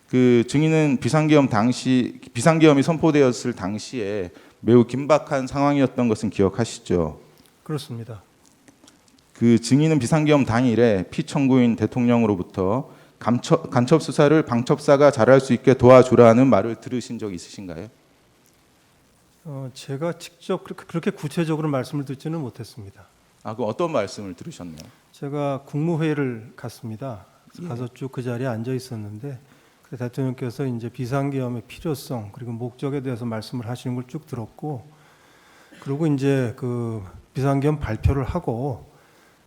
Speaker 8: 그 증인은 비상계엄이 선포되었을 당시에 매우 긴박한 상황이었던 것은 기억하시죠?
Speaker 2: 그렇습니다.
Speaker 8: 그 증인은 비상계엄 당일에 피청구인 대통령으로부터 간첩 수사를 방첩사가 잘할 수 있게 도와주라는 말을 들으신 적 있으신가요?
Speaker 2: 제가 직접 그렇게 구체적으로 말씀을 듣지는 못했습니다.
Speaker 8: 그 어떤 말씀을 들으셨나요?
Speaker 2: 제가 국무회의를 갔습니다.
Speaker 8: 예.
Speaker 2: 가서 쭉 그 자리에 앉아 있었는데 대통령께서 이제 비상계엄의 필요성 그리고 목적에 대해서 말씀을 하시는 걸 쭉 들었고 그리고 이제 그 비상계엄 발표를 하고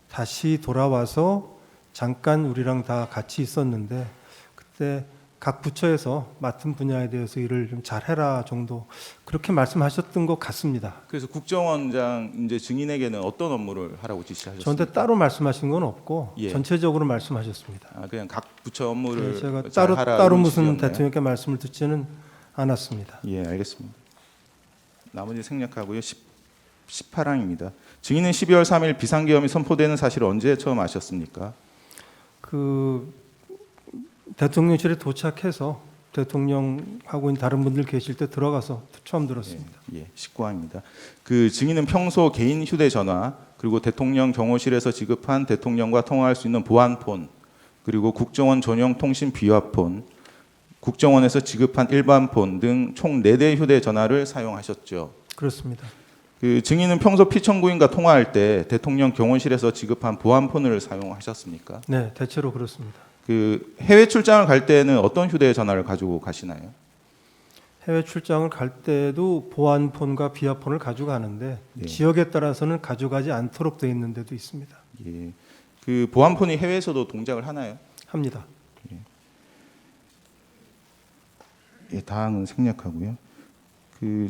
Speaker 2: 다시 돌아와서 잠깐 우리랑 다 같이 있었는데 그때 각 부처에서 맡은 분야에 대해서 일을 좀 잘해라 정도 그렇게 말씀하셨던 것 같습니다.
Speaker 8: 그래서 국정원장 이제 증인에게는 어떤 업무를 하라고 지시하셨습니까?
Speaker 2: 저한테 따로 말씀하신 건 없고
Speaker 8: 예.
Speaker 2: 전체적으로 말씀하셨습니다.
Speaker 8: 그냥 각 부처 업무를
Speaker 2: 제가
Speaker 8: 잘 하라
Speaker 2: 따로
Speaker 8: 이런
Speaker 2: 무슨
Speaker 8: 식이었나요?
Speaker 2: 대통령께 말씀을 듣지는 않았습니다.
Speaker 8: 예, 알겠습니다. 나머지 생략하고요. 18항입니다. 증인은 12월 3일 비상계엄이 선포되는 사실을 언제 처음 아셨습니까?
Speaker 2: 그 대통령실에 도착해서 대통령하고 있는 다른 분들 계실 때 들어가서 처음 들었습니다.
Speaker 8: 예, 19항입니다. 그 증인은 평소 개인 휴대전화 그리고 대통령 경호실에서 지급한 대통령과 통화할 수 있는 보안폰 그리고 국정원 전용 통신 비화폰 국정원에서 지급한 일반폰 등 총 4대 휴대전화를 사용하셨죠.
Speaker 2: 그렇습니다.
Speaker 8: 그 증인은 평소 피청구인과 통화할 때 대통령 경호실에서 지급한 보안폰을 사용하셨습니까?
Speaker 2: 네, 대체로 그렇습니다.
Speaker 8: 그 해외 출장을 갈 때는 어떤 휴대전화를 가지고 가시나요?
Speaker 2: 해외 출장을 갈 때도 보안폰과 비화폰을 가져가는데
Speaker 8: 네.
Speaker 2: 지역에 따라서는 가져가지 않도록 되어 있는 데도 있습니다.
Speaker 8: 예. 그 보안폰이 해외에서도 동작을 하나요?
Speaker 2: 합니다.
Speaker 8: 예, 다항은 생략하고요. 그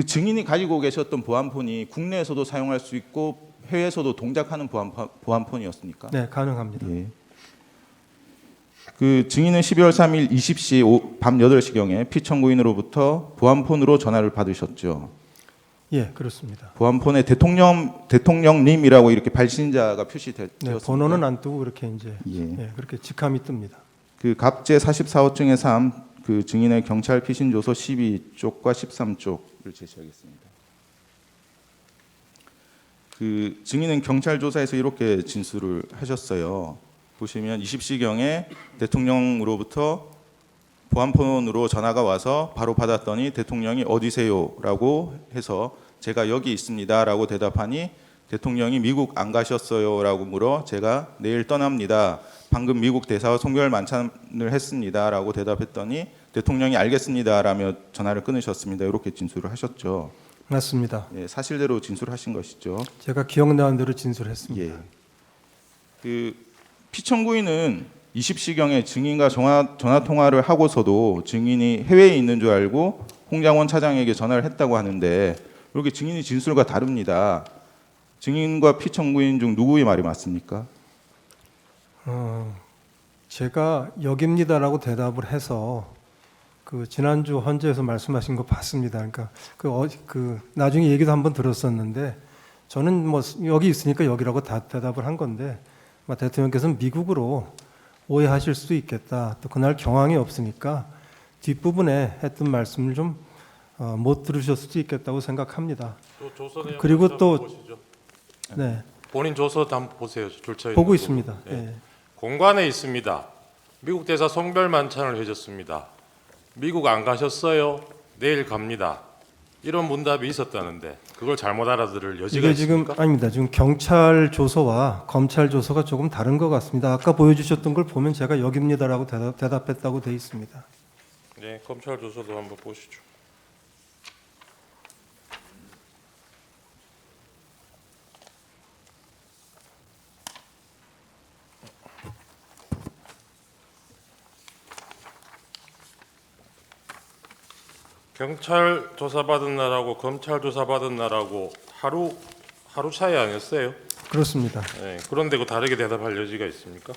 Speaker 8: 증인이 가지고 계셨던 보안폰이 국내에서도 사용할 수 있고 해외에서도 동작하는 보안폰이었습니까?
Speaker 2: 네, 가능합니다.
Speaker 8: 예. 그 증인은 12월 3일 20시 밤 8시경에 피청구인으로부터 보안폰으로 전화를 받으셨죠.
Speaker 2: 예, 그렇습니다.
Speaker 8: 보안폰에 대통령님이라고 이렇게 발신자가 표시되었습니다.
Speaker 2: 네, 번호는 안 뜨고 그렇게 이제
Speaker 8: 예.
Speaker 2: 예, 그렇게 직함이 뜹니다.
Speaker 8: 그 갑제 44호증의 3 그 증인의 경찰 피신 조서 12쪽과 13쪽을 제시하겠습니다. 그 증인은 경찰 조사에서 이렇게 진술을 하셨어요. 보시면 20시경에 대통령으로부터 보안폰으로 전화가 와서 바로 받았더니 대통령이 어디세요라고 해서 제가 여기 있습니다라고 대답하니 대통령이 미국 안 가셨어요라고 물어 제가 내일 떠납니다. 방금 미국 대사와 송별 만찬을 했습니다라고 대답했더니 대통령이 알겠습니다라며 전화를 끊으셨습니다. 이렇게 진술을 하셨죠.
Speaker 2: 맞습니다.
Speaker 8: 예, 사실대로 진술하신 것이죠.
Speaker 2: 제가 기억나는 대로 진술했습니다.
Speaker 8: 예. 그 피청구인은 20시경에 증인과 전화 통화를 하고서도 증인이 해외에 있는 줄 알고 홍장원 차장에게 전화를 했다고 하는데 이렇게 증인이 진술과 다릅니다. 증인과 피청구인 중 누구의 말이 맞습니까?
Speaker 2: 제가 여기입니다라고 대답을 해서 그 지난주 헌재에서 말씀하신 거 봤습니다. 그러니까 그 나중에 얘기도 한번 들었었는데 저는 뭐 여기 있으니까 여기라고 다 대답을 한 건데 대통령께서는 미국으로 오해하실 수도 있겠다. 또 그날 경황이 없으니까 뒷부분에 했던 말씀을 좀 못 들으셨을 수도 있겠다고 생각합니다.
Speaker 9: 또 조서 내용
Speaker 2: 그리고
Speaker 9: 먼저
Speaker 2: 또
Speaker 9: 보시죠.
Speaker 2: 네,
Speaker 9: 본인 조서 한번 보세요. 줄쳐
Speaker 2: 보고
Speaker 9: 있는
Speaker 2: 있습니다.
Speaker 9: 부분. 예.
Speaker 2: 예.
Speaker 9: 공관에 있습니다. 미국 대사 송별 만찬을 해줬습니다. 미국 안 가셨어요? 내일 갑니다. 이런 문답이 있었다는데 그걸 잘못 알아들을 여지가
Speaker 2: 이게 지금
Speaker 9: 있습니까?
Speaker 2: 아닙니다. 지금 경찰 조서와 검찰 조서가 조금 다른 것 같습니다. 아까 보여주셨던 걸 보면 제가 여기입니다라고 대답했다고 돼 있습니다.
Speaker 9: 네, 검찰 조서도 한번 보시죠. 경찰 조사받은 날하고 검찰 조사받은 날하고 하루 차이 아니었어요?
Speaker 2: 그렇습니다.
Speaker 9: 네, 그런데 그 다르게 대답할 여지가 있습니까?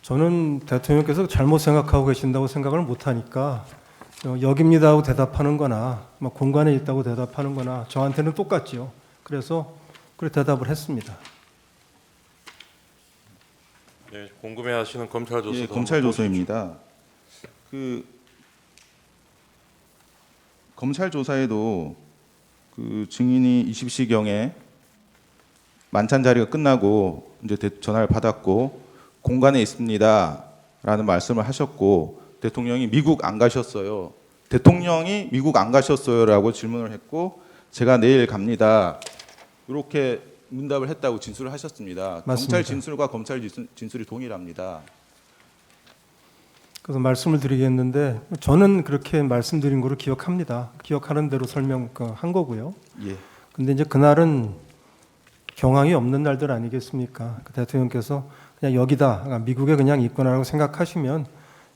Speaker 2: 저는 대통령께서 잘못 생각하고 계신다고 생각을 못하니까 여기입니다 하고 대답하는 거나 공간에 있다고 대답하는 거나 저한테는 똑같죠. 그래서 그렇게 대답을 했습니다.
Speaker 9: 네, 궁금해하시는 검찰 조서.
Speaker 8: 예, 검찰 조서입니다. 그 검찰 조사에도 그 증인이 20시경에 만찬 자리가 끝나고 이제 전화를 받았고 공간에 있습니다라는 말씀을 하셨고 대통령이 미국 안 가셨어요. 대통령이 미국 안 가셨어요라고 질문을 했고 제가 내일 갑니다. 이렇게 문답을 했다고 진술을 하셨습니다.
Speaker 2: 맞습니다.
Speaker 8: 경찰 진술과 검찰 진술이 동일합니다.
Speaker 2: 그래서 말씀을 드리겠는데 저는 그렇게 말씀드린 거로 기억합니다. 기억하는 대로 설명한 거고요.
Speaker 8: 예.
Speaker 2: 근데 이제 그날은 경황이 없는 날들 아니겠습니까? 그 대통령께서 그냥 여기다, 그러니까 미국에 그냥 있구나라고 생각하시면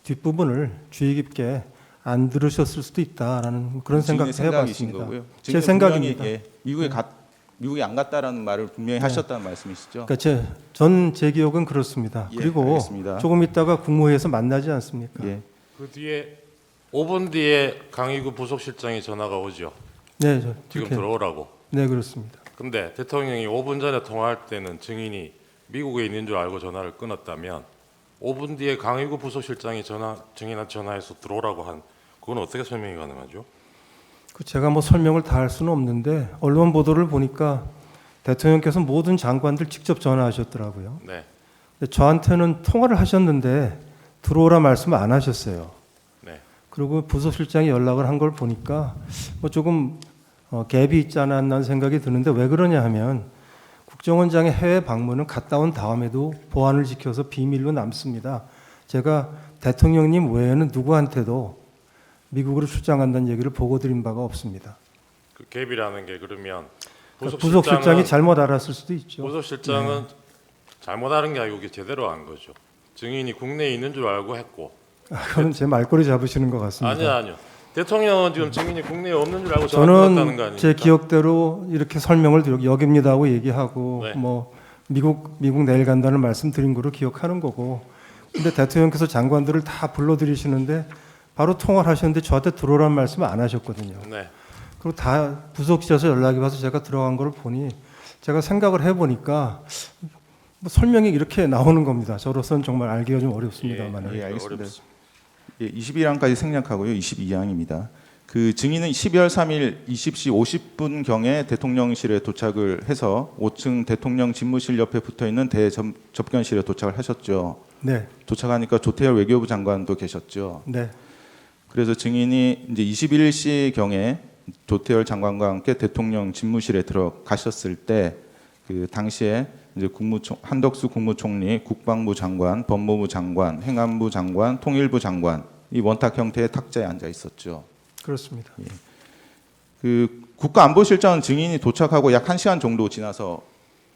Speaker 2: 뒷부분을 주의 깊게 안 들으셨을 수도 있다라는 그런 생각도
Speaker 8: 생각이신
Speaker 2: 해봤습니다.
Speaker 8: 거고요.
Speaker 2: 제 생각입니다.
Speaker 8: 분명히, 예, 미국에 안 갔다라는 말을 분명히 하셨다는 말씀이시죠?
Speaker 2: 그러니까 제 기억은 그렇습니다.
Speaker 8: 예,
Speaker 2: 그리고
Speaker 8: 알겠습니다.
Speaker 2: 조금 있다가 국무회의에서 만나지 않습니까?
Speaker 8: 예.
Speaker 9: 그 뒤에 5분 뒤에 강희구 부속실장이 전화가 오죠.
Speaker 2: 네,
Speaker 9: 지금
Speaker 2: 그렇게.
Speaker 9: 들어오라고.
Speaker 2: 네, 그렇습니다.
Speaker 9: 근데 대통령이 5분 전에 통화할 때는 증인이 미국에 있는 줄 알고 전화를 끊었다면 5분 뒤에 강희구 부속실장이 증인한테 전화해서 들어오라고 한 그건 어떻게 설명이 가능하죠?
Speaker 2: 제가 뭐 설명을 다 할 수는 없는데 언론 보도를 보니까 대통령께서 모든 장관들 직접 전화하셨더라고요.
Speaker 9: 네.
Speaker 2: 근데 저한테는 통화를 하셨는데 들어오라 말씀 안 하셨어요.
Speaker 9: 네.
Speaker 2: 그리고 부속실장이 연락을 한 걸 보니까 뭐 조금 갭이 있지 않았나 생각이 드는데 왜 그러냐 하면 국정원장의 해외 방문은 갔다 온 다음에도 보안을 지켜서 비밀로 남습니다. 제가 대통령님 외에는 누구한테도 미국으로 출장한다는 얘기를 보고 드린 바가 없습니다.
Speaker 9: 그 갭이라는 게 그러면
Speaker 2: 부속실장이 잘못 알았을 수도 있죠.
Speaker 9: 부속실장은 잘못 알은 게 아니고 이게 제대로 한 거죠. 증인이 국내에 있는 줄 알고 했고.
Speaker 2: 그건 제 말꼬리 잡으시는 것 같습니다.
Speaker 9: 아니요. 대통령은 지금 증인이 국내에 없는 줄 알고 전화 끊었다는 거
Speaker 2: 저는
Speaker 9: 아닙니까?
Speaker 2: 제 기억대로 이렇게 설명을 드려 여깁니다 하고 얘기하고
Speaker 9: 네.
Speaker 2: 뭐 미국 내일 간다는 말씀 드린 거로 기억하는 거고. 근데 대통령께서 장관들을 다 불러들이시는데 바로 통화를 하셨는데 저한테 들어오라는 말씀을 안 하셨거든요.
Speaker 9: 네.
Speaker 2: 그리고 다 부속실에서 연락이 와서 제가 들어간 걸 보니 제가 생각을 해보니까 뭐 설명이 이렇게 나오는 겁니다. 저로서는 정말 알기가 좀 어렵습니다만.
Speaker 8: 예, 알겠습니다. 예, 21항까지 생략하고요. 22항입니다. 그 증인은 12월 3일 20시 50분 경에 대통령실에 도착을 해서 5층 대통령 집무실 옆에 붙어 있는 대접견실에 도착을 하셨죠.
Speaker 2: 네,
Speaker 8: 도착하니까 조태열 외교부 장관도 계셨죠.
Speaker 2: 네,
Speaker 8: 그래서 증인이 이제 21시 경에 조태열 장관과 함께 대통령 집무실에 들어가셨을 때 그 당시에 이제 한덕수 국무총리, 국방부 장관, 법무부 장관, 행안부 장관, 통일부 장관 이 원탁 형태의 탁자에 앉아 있었죠.
Speaker 2: 그렇습니다.
Speaker 8: 그 국가안보실장은 증인이 도착하고 약 1시간 정도 지나서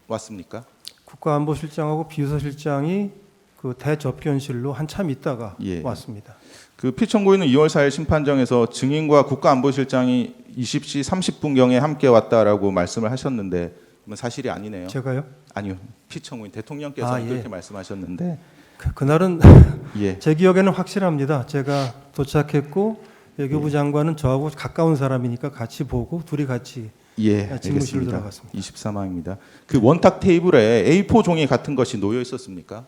Speaker 8: 왔습니까?
Speaker 2: 국가안보실장하고 비서실장이 그 대접견실로 한참 있다가
Speaker 8: 예.
Speaker 2: 왔습니다.
Speaker 8: 그 피청구인은 2월 4일 심판정에서 증인과 국가안보실장이 20시 30분경에 함께 왔다라고 말씀을 하셨는데 사실이 아니네요.
Speaker 2: 제가요?
Speaker 8: 아니요. 피청구인 대통령께서
Speaker 2: 예.
Speaker 8: 그렇게 말씀하셨는데
Speaker 2: 그날은
Speaker 8: 예.
Speaker 2: 제 기억에는 확실합니다. 제가 도착했고 외교부 장관은 저하고 가까운 사람이니까 같이 보고 둘이 같이
Speaker 8: 예,
Speaker 2: 집무실로
Speaker 8: 알겠습니다.
Speaker 2: 들어갔습니다.
Speaker 8: 23항입니다. 그 원탁 테이블에 A4 종이 같은 것이 놓여 있었습니까?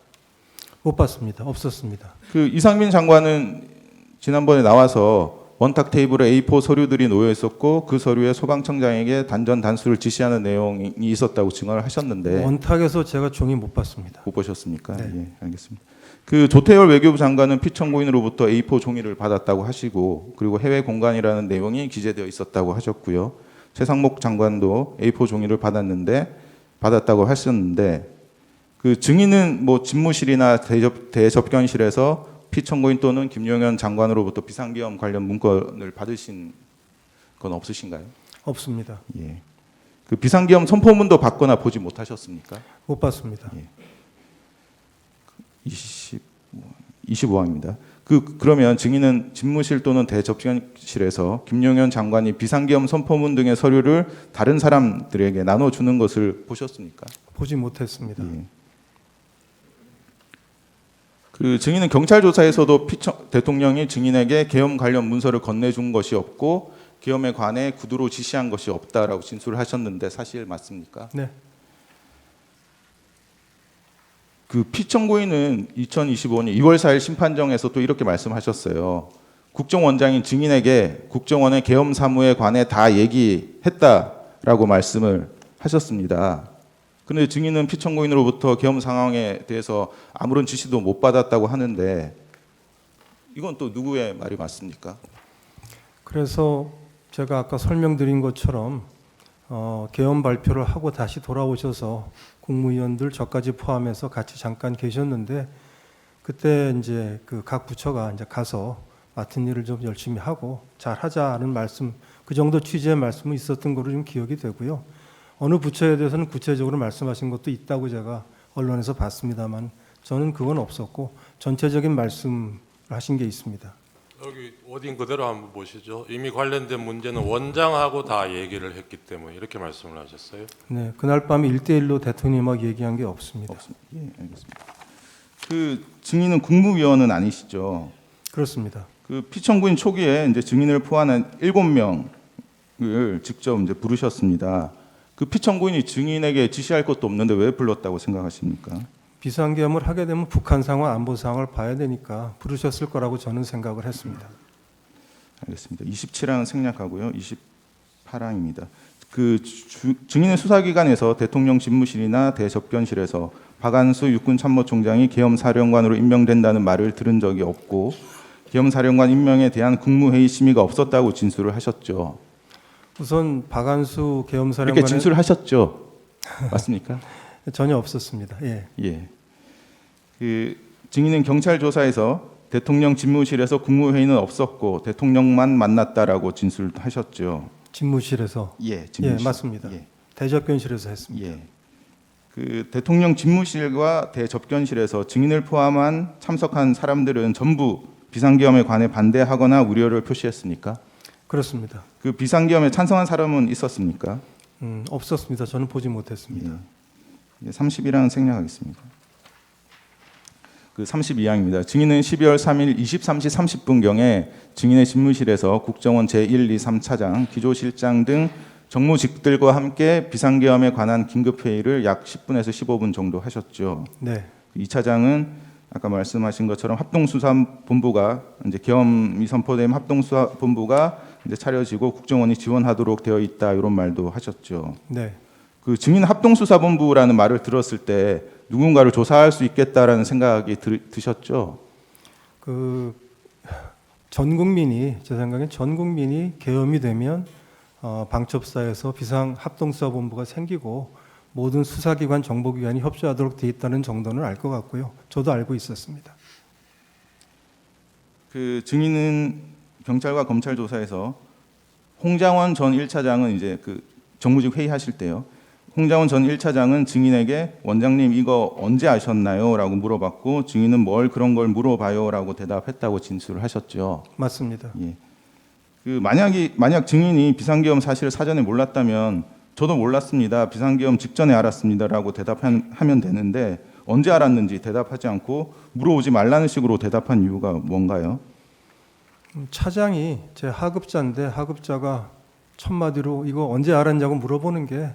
Speaker 2: 못 봤습니다. 없었습니다.
Speaker 8: 그 이상민 장관은 지난번에 나와서 원탁 테이블에 A4 서류들이 놓여 있었고 그 서류에 소방청장에게 단전 단수를 지시하는 내용이 있었다고 증언을 하셨는데
Speaker 2: 원탁에서 제가 종이 못 봤습니다.
Speaker 8: 못 보셨습니까?
Speaker 2: 네.
Speaker 8: 예, 알겠습니다. 그 조태열 외교부 장관은 피청구인으로부터 A4 종이를 받았다고 하시고 그리고 해외 공간이라는 내용이 기재되어 있었다고 하셨고요. 최상목 장관도 A4 종이를 받았다고 하셨는데 그 증인은 뭐 집무실이나 대접견실에서 피청구인 또는 김용현 장관으로부터 비상계엄 관련 문건을 받으신 건 없으신가요?
Speaker 2: 없습니다.
Speaker 8: 예. 그 비상계엄 선포문도 받거나 보지 못하셨습니까?
Speaker 2: 못 봤습니다.
Speaker 8: 25항입니다. 그러면 증인은 집무실 또는 대접견실에서 김용현 장관이 비상계엄 선포문 등의 서류를 다른 사람들에게 나눠주는 것을 보셨습니까?
Speaker 2: 보지 못했습니다.
Speaker 8: 예. 그 증인은 경찰 조사에서도 대통령이 증인에게 계엄 관련 문서를 건네준 것이 없고 계엄에 관해 구두로 지시한 것이 없다라고 진술을 하셨는데 사실 맞습니까?
Speaker 2: 네,
Speaker 8: 그 피청구인은 2025년 2월 4일 심판정에서 또 이렇게 말씀하셨어요. 국정원장인 증인에게 국정원의 계엄 사무에 관해 다 얘기했다라고 말씀을 하셨습니다. 그런데 증인은 피청구인으로부터 계엄 상황에 대해서 아무런 지시도 못 받았다고 하는데 이건 또 누구의 말이 맞습니까?
Speaker 2: 그래서 제가 아까 설명드린 것처럼 계엄 발표를 하고 다시 돌아오셔서 국무위원들 저까지 포함해서 같이 잠깐 계셨는데 그때 이제 그 각 부처가 이제 가서 맡은 일을 좀 열심히 하고 잘 하자는 말씀, 그 정도 취지의 말씀은 있었던 거로 좀 기억이 되고요. 어느 부처에 대해서는 구체적으로 말씀하신 것도 있다고 제가 언론에서 봤습니다만 저는 그건 없었고 전체적인 말씀을 하신 게 있습니다.
Speaker 9: 여기 워딩 그대로 한번 보시죠. 이미 관련된 문제는 원장하고 다 얘기를 했기 때문에 이렇게 말씀을 하셨어요.
Speaker 2: 네, 그날 밤에 1대1로 대통령하고 얘기한 게 없습니다.
Speaker 8: 예, 알겠습니다. 그 증인은 국무위원은 아니시죠?
Speaker 2: 그렇습니다.
Speaker 8: 그 피청구인 초기에 이제 증인을 포함한 7명을 직접 이제 부르셨습니다. 그 피청구인이 증인에게 지시할 것도 없는데 왜 불렀다고 생각하십니까?
Speaker 2: 비상계엄을 하게 되면 북한 상황, 안보 상황을 봐야 되니까 부르셨을 거라고 저는 생각을 했습니다.
Speaker 8: 알겠습니다. 27항 생략하고요. 28항입니다. 그 증인의 수사기관에서 대통령 집무실이나 대접견실에서 박안수 육군참모총장이 계엄사령관으로 임명된다는 말을 들은 적이 없고 계엄사령관 임명에 대한 국무회의 심의가 없었다고 진술을 하셨죠.
Speaker 2: 우선 박안수
Speaker 8: 이렇게
Speaker 2: 계엄사령관은
Speaker 8: 진술을 하셨죠. 맞습니까?
Speaker 2: 전혀 없었습니다. 예.
Speaker 8: 예. 그 증인은 경찰 조사에서 대통령 집무실에서 국무회의는 없었고 대통령만 만났다라고 진술하셨죠.
Speaker 2: 집무실에서.
Speaker 8: 예, 집무실.
Speaker 2: 예, 맞습니다.
Speaker 8: 예.
Speaker 2: 대접견실에서 했습니다.
Speaker 8: 예. 그 대통령 집무실과 대접견실에서 증인을 포함한 참석한 사람들은 전부 비상계엄에 관해 반대하거나 우려를 표시했습니까?
Speaker 2: 그렇습니다.
Speaker 8: 그 비상계엄에 찬성한 사람은 있었습니까?
Speaker 2: 없었습니다. 저는 보지 못했습니다.
Speaker 8: 예. 31항 생략하겠습니다. 그 32항입니다. 증인은 12월 3일 23시 30분경에 증인의 집무실에서 국정원 제1, 2, 3차장, 기조실장 등 정무직들과 함께 비상계엄에 관한 긴급회의를 약 10분에서 15분 정도 하셨죠.
Speaker 2: 네.
Speaker 8: 이 차장은 아까 말씀하신 것처럼 합동수사본부가 이제 계엄이 선포된 합동수사본부가 이제 차려지고 국정원이 지원하도록 되어 있다 이런 말도 하셨죠.
Speaker 2: 네.
Speaker 8: 그 증인 합동수사본부라는 말을 들었을 때 누군가를 조사할 수 있겠다라는 생각이 드셨죠?
Speaker 2: 전 국민이 제 생각엔 전 국민이 계엄이 되면 방첩사에서 비상합동수사본부가 생기고 모든 수사기관, 정보기관이 협조하도록 돼 있다는 정도는 알 것 같고요. 저도 알고 있었습니다.
Speaker 8: 그 증인은 경찰과 검찰 조사에서 홍장원 전 1차장은 이제 그 정무직 회의하실 때요. 홍장원 전 1차장은 증인에게 원장님 이거 언제 아셨나요? 라고 물어봤고 증인은 뭘 그런 걸 물어봐요? 라고 대답했다고 진술을 하셨죠.
Speaker 2: 맞습니다.
Speaker 8: 예. 그 만약 증인이 비상계엄 사실을 사전에 몰랐다면 저도 몰랐습니다. 비상계엄 직전에 알았습니다라고 대답하면 되는데 언제 알았는지 대답하지 않고 물어보지 말라는 식으로 대답한 이유가 뭔가요?
Speaker 2: 차장이 제 하급자인데 하급자가 첫마디로 이거 언제 알았냐고 물어보는 게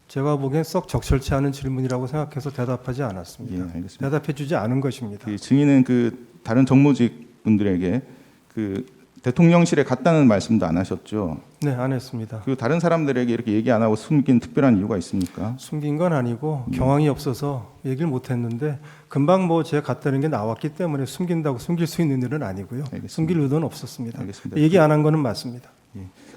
Speaker 2: 제가 보기엔 썩 적절치 않은 질문이라고 생각해서 대답하지 않았습니다.
Speaker 8: 예, 알겠습니다.
Speaker 2: 대답해주지 않은 것입니다.
Speaker 8: 그 증인은 그 다른 정무직 분들에게 그 대통령실에 갔다는 말씀도 안 하셨죠.
Speaker 2: 네, 안 했습니다.
Speaker 8: 그 다른 사람들에게 이렇게 얘기 안 하고 숨긴 특별한 이유가 있습니까?
Speaker 2: 숨긴 건 아니고 경황이 없어서 얘기를 못 했는데 금방 뭐 제가 갔다는 게 나왔기 때문에 숨긴다고 숨길 수 있는 일은 아니고요.
Speaker 8: 알겠습니다.
Speaker 2: 숨길 의도는 없었습니다.
Speaker 8: 알겠습니다.
Speaker 2: 얘기 안 한 거는 맞습니다.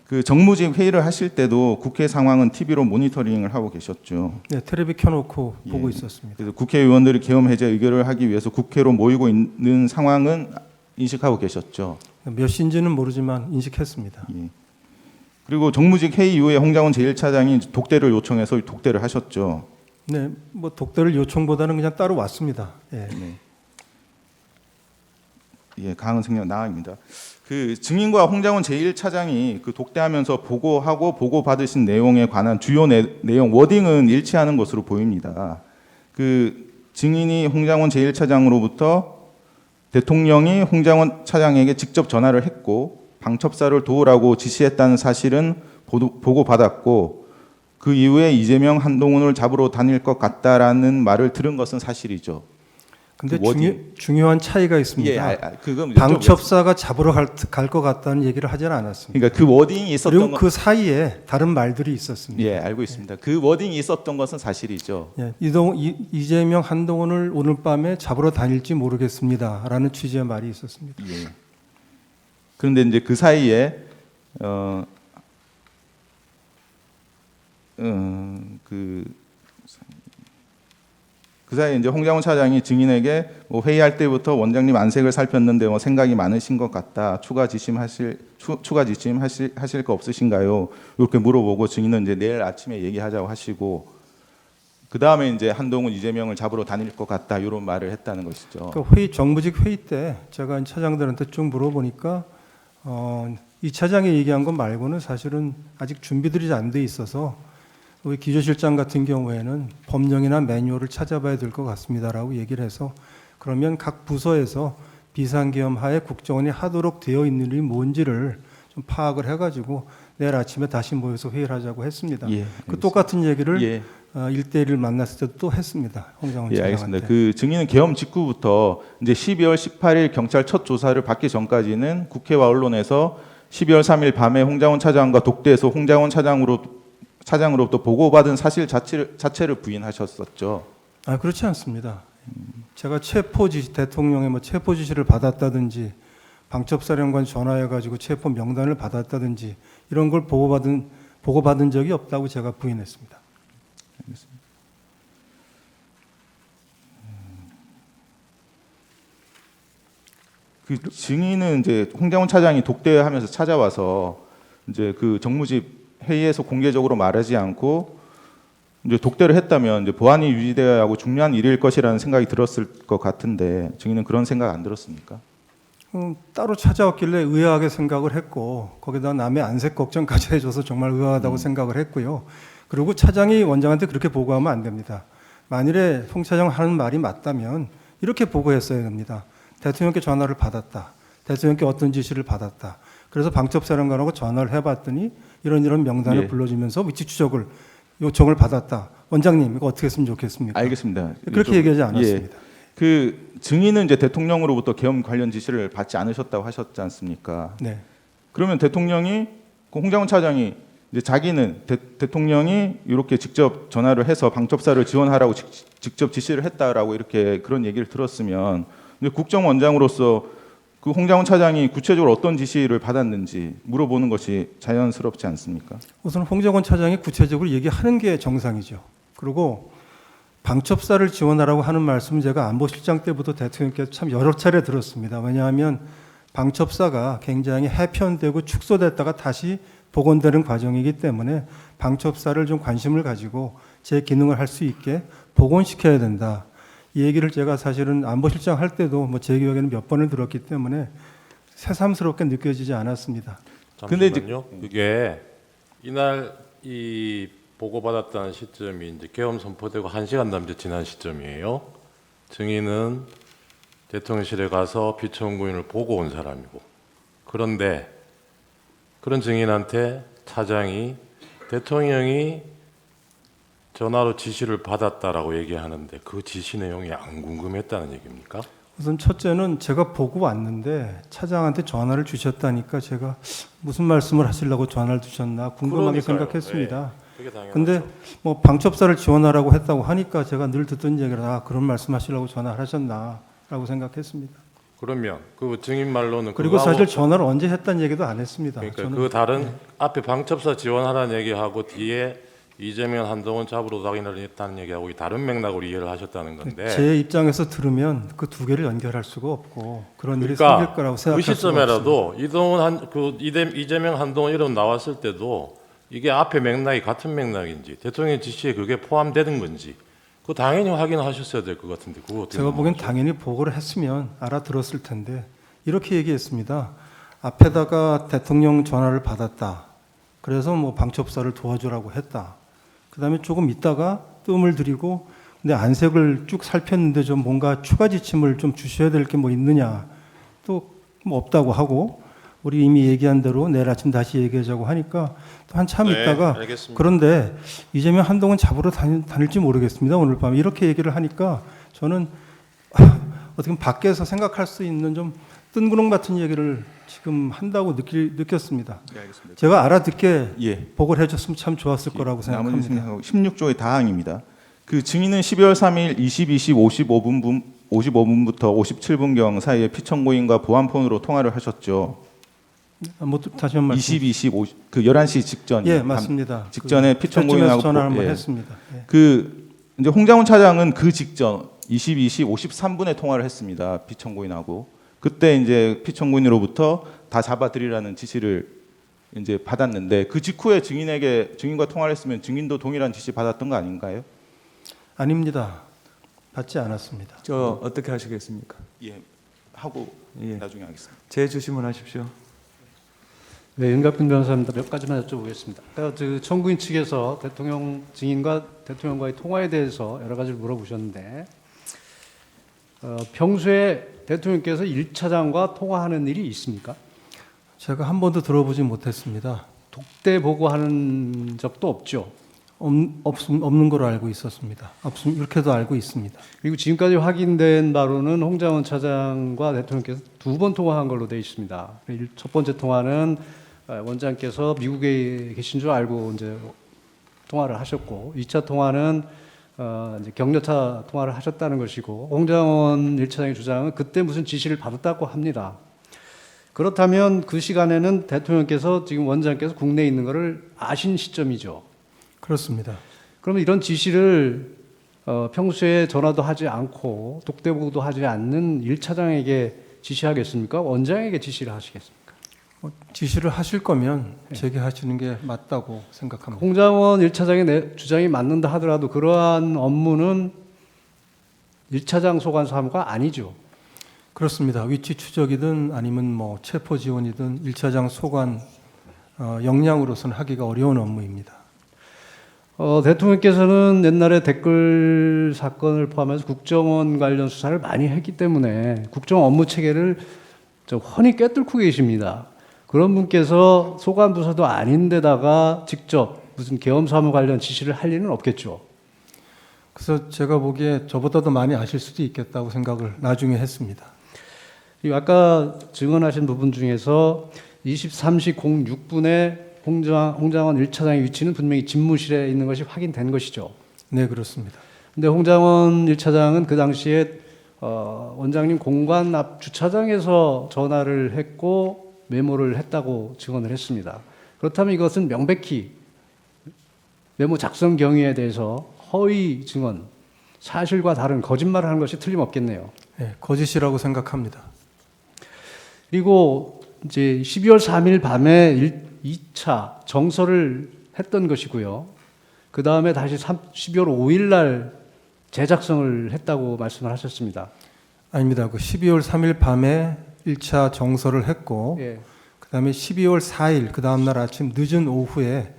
Speaker 8: 그 정무직 회의를 하실 때도 국회 상황은 TV로 모니터링을 하고 계셨죠.
Speaker 2: 네, 텔레비 켜놓고
Speaker 8: 예.
Speaker 2: 보고 있었습니다.
Speaker 8: 그래서 국회의원들이 계엄 해제 의결을 하기 위해서 국회로 모이고 있는 상황은 인식하고 계셨죠.
Speaker 2: 몇 시인지는 모르지만 인식했습니다.
Speaker 8: 예. 그리고 정무직 회의 이후에 홍장원 제1차장이 독대를 요청해서 독대를 하셨죠.
Speaker 2: 네, 뭐 독대를 요청보다는 그냥 따로 왔습니다. 예.
Speaker 8: 예, 강은 생명 나입니다. 그 증인과 홍장원 제1차장이 그 독대하면서 보고하고 보고받으신 내용에 관한 주요 내용 워딩은 일치하는 것으로 보입니다. 그 증인이 홍장원 제1차장으로부터 대통령이 홍장원 차장에게 직접 전화를 했고 방첩사를 도우라고 지시했다는 사실은 보고받았고 그 이후에 이재명 한동훈을 잡으러 다닐 것 같다라는 말을 들은 것은 사실이죠.
Speaker 2: 근데
Speaker 8: 그
Speaker 2: 중요한 차이가 있습니다.
Speaker 8: 예, 그건
Speaker 2: 방첩사가 잡으러 갈 것 같다는 얘기를 하지는 않았습니다.
Speaker 8: 그러니까 그 워딩이 있었던
Speaker 2: 그리고
Speaker 8: 것
Speaker 2: 그 사이에 다른 말들이 있었습니다.
Speaker 8: 예, 알고 있습니다. 그 워딩이 있었던 것은 사실이죠.
Speaker 2: 예, 이재명 한동훈을 오늘 밤에 잡으러 다닐지 모르겠습니다라는 취지의 말이 있었습니다.
Speaker 8: 예. 그런데 이제 그 사이에 그 사이에 이제 홍장원 차장이 증인에게 뭐 회의할 때부터 원장님 안색을 살폈는데 뭐 생각이 많으신 것 같다. 추가 지침하실 거 없으신가요? 이렇게 물어보고 증인은 이제 내일 아침에 얘기하자고 하시고 그 다음에 이제 한동훈 이재명을 잡으러 다닐 것 같다 이런 말을 했다는 것이죠.
Speaker 2: 그 정부직 회의 때 제가 차장들한테 쭉 물어보니까 이 차장이 얘기한 것 말고는 사실은 아직 준비들이 안 돼 있어서 우리 기조실장 같은 경우에는 법령이나 매뉴얼을 찾아봐야 될 것 같습니다라고 얘기를 해서 그러면 각 부서에서 비상계엄 하에 국정원이 하도록 되어 있는 일이 뭔지를 좀 파악을 해가지고 내일 아침에 다시 모여서 회의를 하자고 했습니다.
Speaker 8: 예,
Speaker 2: 그 똑같은 얘기를
Speaker 8: 예.
Speaker 2: 1대1을 만났을 때도 또 했습니다. 홍장원
Speaker 8: 예,
Speaker 2: 차장한테.
Speaker 8: 알겠습니다. 그 증인은 계엄 직후부터 이제 12월 18일 경찰 첫 조사를 받기 전까지는 국회와 언론에서 12월 3일 밤에 홍장원 차장과 독대해서 홍장원 차장으로부터 보고받은 사실 자체를 부인하셨었죠.
Speaker 2: 아, 그렇지 않습니다. 제가 대통령의 체포 지시를 받았다든지 방첩사령관 전화해가지고 체포 명단을 받았다든지 이런 걸 보고받은 적이 없다고 제가 부인했습니다.
Speaker 8: 알겠습니다. 그 증인은 이제 홍장원 차장이 독대하면서 찾아와서 이제 그 정무집 회의에서 공개적으로 말하지 않고 이제 독대를 했다면 이제 보안이 유지되어야 하고 중요한 일일 것이라는 생각이 들었을 것 같은데 증인은 그런 생각 안 들었습니까?
Speaker 2: 따로 찾아왔길래 의아하게 생각을 했고 거기다 남의 안색 걱정까지 해줘서 정말 의아하다고 생각을 했고요. 그리고 차장이 원장한테 그렇게 보고하면 안 됩니다. 만일에 홍 차장 하는 말이 맞다면 이렇게 보고했어야 됩니다. 대통령께 전화를 받았다. 대통령께 어떤 지시를 받았다. 그래서 방첩사령관하고 전화를 해봤더니 이런 명단을
Speaker 8: 예.
Speaker 2: 불러주면서 위치 추적을 요청을 받았다. 원장님 이거 어떻게 했으면 좋겠습니까?
Speaker 8: 알겠습니다.
Speaker 2: 그렇게 얘기하지 않았습니다.
Speaker 8: 그 증인은 이제 대통령으로부터 계엄 관련 지시를 받지 않으셨다고 하셨지 않습니까?
Speaker 2: 네.
Speaker 8: 그러면 대통령이 그 홍장훈 차장이 이제 자기는 대통령이 이렇게 직접 전화를 해서 방첩사를 지원하라고 직접 지시를 했다라고 이렇게 그런 얘기를 들었으면 이제 국정원장으로서 그 홍장훈 차장이 구체적으로 어떤 지시를 받았는지 물어보는 것이 자연스럽지 않습니까?
Speaker 2: 우선 홍정원 차장이 구체적으로 얘기하는 게 정상이죠. 그리고 방첩사를 지원하라고 하는 말씀은 제가 안보실장 때부터 대통령께서 참 여러 차례 들었습니다. 왜냐하면 방첩사가 굉장히 해편되고 축소됐다가 다시 복원되는 과정이기 때문에 방첩사를 좀 관심을 가지고 제 기능을 할 수 있게 복원시켜야 된다. 이 얘기를 제가 사실은 안보실장 할 때도 뭐 제 기억에는 몇 번을 들었기 때문에 새삼스럽게 느껴지지 않았습니다.
Speaker 8: 근데 이제-
Speaker 9: 잠시만요. 그게 이날 이 보고받았다는 시점이 이제 계엄 선포되고 1시간 남짓 지난 시점이에요. 증인은 대통령실에 가서 비천구인을 보고 온 사람이고, 그런데 그런 증인한테 차장이 대통령이 전화로 지시를 받았다라고 얘기하는데 그 지시 내용이 안 궁금했다는 얘기입니까?
Speaker 2: 우선 첫째는 제가 보고 왔는데 차장한테 전화를 주셨다니까 제가 무슨 말씀을 하시려고 전화를 주셨나 궁금하게
Speaker 9: 그러니까요.
Speaker 2: 생각했습니다.
Speaker 9: 그게 당연하죠.
Speaker 2: 근데 뭐 방첩사를 지원하라고 했다고 하니까 제가 늘 듣던 얘기라 그런 말씀하시려고 전화를 하셨나라고 생각했습니다.
Speaker 9: 그러면 그 증인 말로는
Speaker 2: 그리고
Speaker 9: 그거하고-
Speaker 2: 사실 전화를 언제 했다는 얘기도 안 했습니다.
Speaker 9: 그러니까
Speaker 2: 저는
Speaker 9: 그 다른 앞에 방첩사 지원하라는 얘기하고 뒤에 이재명 한동훈 잡으러 가기를 했다는 얘기하고 이 다른 맥락으로 이해를 하셨다는 건데,
Speaker 2: 제 입장에서 들으면 그 두 개를 연결할 수가 없고 그런 일이
Speaker 9: 그러니까
Speaker 2: 생길 거라고
Speaker 9: 그
Speaker 2: 생각할 수가 없습니다.
Speaker 9: 시점에라도 이재명 한동훈 이름 나왔을 때도 이게 앞에 맥락이 같은 맥락인지 대통령 지시에 그게 포함되는 건지 그 당연히 확인하셨어야 될 것 같은데 그거 어떻게
Speaker 2: 제가 보기엔
Speaker 9: 넘어가죠?
Speaker 2: 당연히 보고를 했으면 알아들었을 텐데 이렇게 얘기했습니다. 앞에다가 대통령 전화를 받았다. 그래서 뭐 방첩사를 도와주라고 했다. 그다음에 조금 있다가 뜸을 들이고 근데 안색을 쭉 살폈는데 좀 뭔가 추가 지침을 좀 주셔야 될 게 뭐 있느냐. 또 뭐 없다고 하고 우리 이미 얘기한 대로 내일 아침 다시 얘기하자고 하니까 또 한참
Speaker 9: 네,
Speaker 2: 있다가
Speaker 9: 알겠습니다.
Speaker 2: 그런데 이재명 한동훈 잡으러 다닐지 모르겠습니다. 오늘 밤에 이렇게 얘기를 하니까 저는 어떻게 보면 밖에서 생각할 수 있는 좀 뜬구름 같은 얘기를 지금 한다고 느꼈습니다.
Speaker 8: 네, 알겠습니다.
Speaker 2: 제가 알아듣게
Speaker 8: 예.
Speaker 2: 보고를 해줬으면 참 좋았을 거라고
Speaker 8: 나머지
Speaker 2: 생각합니다.
Speaker 8: 생각하고 16조의 다항입니다. 그 증인은 12월 3일 22시 55분부터 57분경 사이에 피청구인과 보안폰으로 통화를 하셨죠.
Speaker 2: 뭐 다시 한번 말씀.
Speaker 8: 22시 50, 그 11시 직전.
Speaker 2: 예, 맞습니다.
Speaker 8: 직전에
Speaker 2: 그
Speaker 8: 피청구인하고
Speaker 2: 전화 한번
Speaker 8: 예.
Speaker 2: 했습니다. 예.
Speaker 8: 그 이제 홍장훈 차장은 그 직전 22시 53분에 통화를 했습니다. 피청구인하고 그때 이제 피청구인으로부터 다 잡아들이라는 지시를 이제 받았는데 그 직후에 증인과 통화를 했으면 증인도 동일한 지시 받았던 거 아닌가요?
Speaker 2: 아닙니다. 받지 않았습니다.
Speaker 7: 저 어떻게 하시겠습니까?
Speaker 8: 예, 하고
Speaker 7: 예.
Speaker 8: 나중에 하겠습니다.
Speaker 7: 재주시문 하십시오.
Speaker 3: 네, 윤갑근 변호사입니다. 몇 가지만 여쭤보겠습니다. 그 청구인 측에서 대통령 증인과 대통령과의 통화에 대해서 여러 가지를 물어보셨는데 평소에 대통령께서 1차장과 통화하는 일이 있습니까?
Speaker 2: 제가 한 번도 들어보지 못했습니다.
Speaker 3: 독대 보고하는 적도 없죠.
Speaker 2: 없는 걸로 알고 있었습니다. 이렇게도 알고 있습니다.
Speaker 3: 그리고 지금까지 확인된 바로는 홍장원 차장과 대통령께서 2번 통화한 걸로 되어 있습니다. 첫 번째 통화는 원장께서 미국에 계신 줄 알고 이제 통화를 하셨고, 2차 통화는 이제 격려차 통화를 하셨다는 것이고, 홍장원 1차장의 주장은 그때 무슨 지시를 받았다고 합니다. 그렇다면 그 시간에는 대통령께서 지금 원장께서 국내에 있는 것을 아신 시점이죠.
Speaker 2: 그렇습니다.
Speaker 3: 그러면 이런 지시를 평소에 전화도 하지 않고 독대보고도 하지 않는 1차장에게 지시하겠습니까? 원장에게 지시를 하시겠습니까?
Speaker 2: 지시를 하실 거면 제게 하시는 게 맞다고 생각합니다.
Speaker 3: 홍장원 1차장의 주장이 맞는다 하더라도 그러한 업무는 1차장 소관 사무가 아니죠.
Speaker 2: 그렇습니다. 위치 추적이든 아니면 뭐 체포 지원이든 1차장 소관 역량으로서는 하기가 어려운 업무입니다.
Speaker 3: 대통령께서는 옛날에 댓글 사건을 포함해서 국정원 관련 수사를 많이 했기 때문에 국정 업무 체계를 좀 훤히 꿰뚫고 계십니다. 그런 분께서 소관 부서도 아닌데다가 직접 무슨 계엄 사무 관련 지시를 할 리는 없겠죠.
Speaker 2: 그래서 제가 보기에 저보다도 많이 아실 수도 있겠다고 생각을 나중에 했습니다.
Speaker 3: 그리고 아까 증언하신 부분 중에서 23시 06분에 홍장원 1차장의 위치는 분명히 집무실에 있는 것이 확인된 것이죠.
Speaker 2: 네, 그렇습니다.
Speaker 3: 근데 홍장원 1차장은 그 당시에 원장님 공관 앞 주차장에서 전화를 했고 메모를 했다고 증언을 했습니다. 그렇다면 이것은 명백히 메모 작성 경위에 대해서 허위 증언, 사실과 다른 거짓말을 하는 것이 틀림없겠네요.
Speaker 2: 네, 거짓이라고 생각합니다.
Speaker 3: 그리고 이제 12월 3일 밤에 2차 정서를 했던 것이고요. 그 다음에 다시 12월 5일 날 재작성을 했다고 말씀을 하셨습니다.
Speaker 2: 아닙니다. 그 12월 3일 밤에 1차 정서를 했고
Speaker 3: 예.
Speaker 2: 그다음에 12월 4일 그 다음 날 아침 늦은 오후에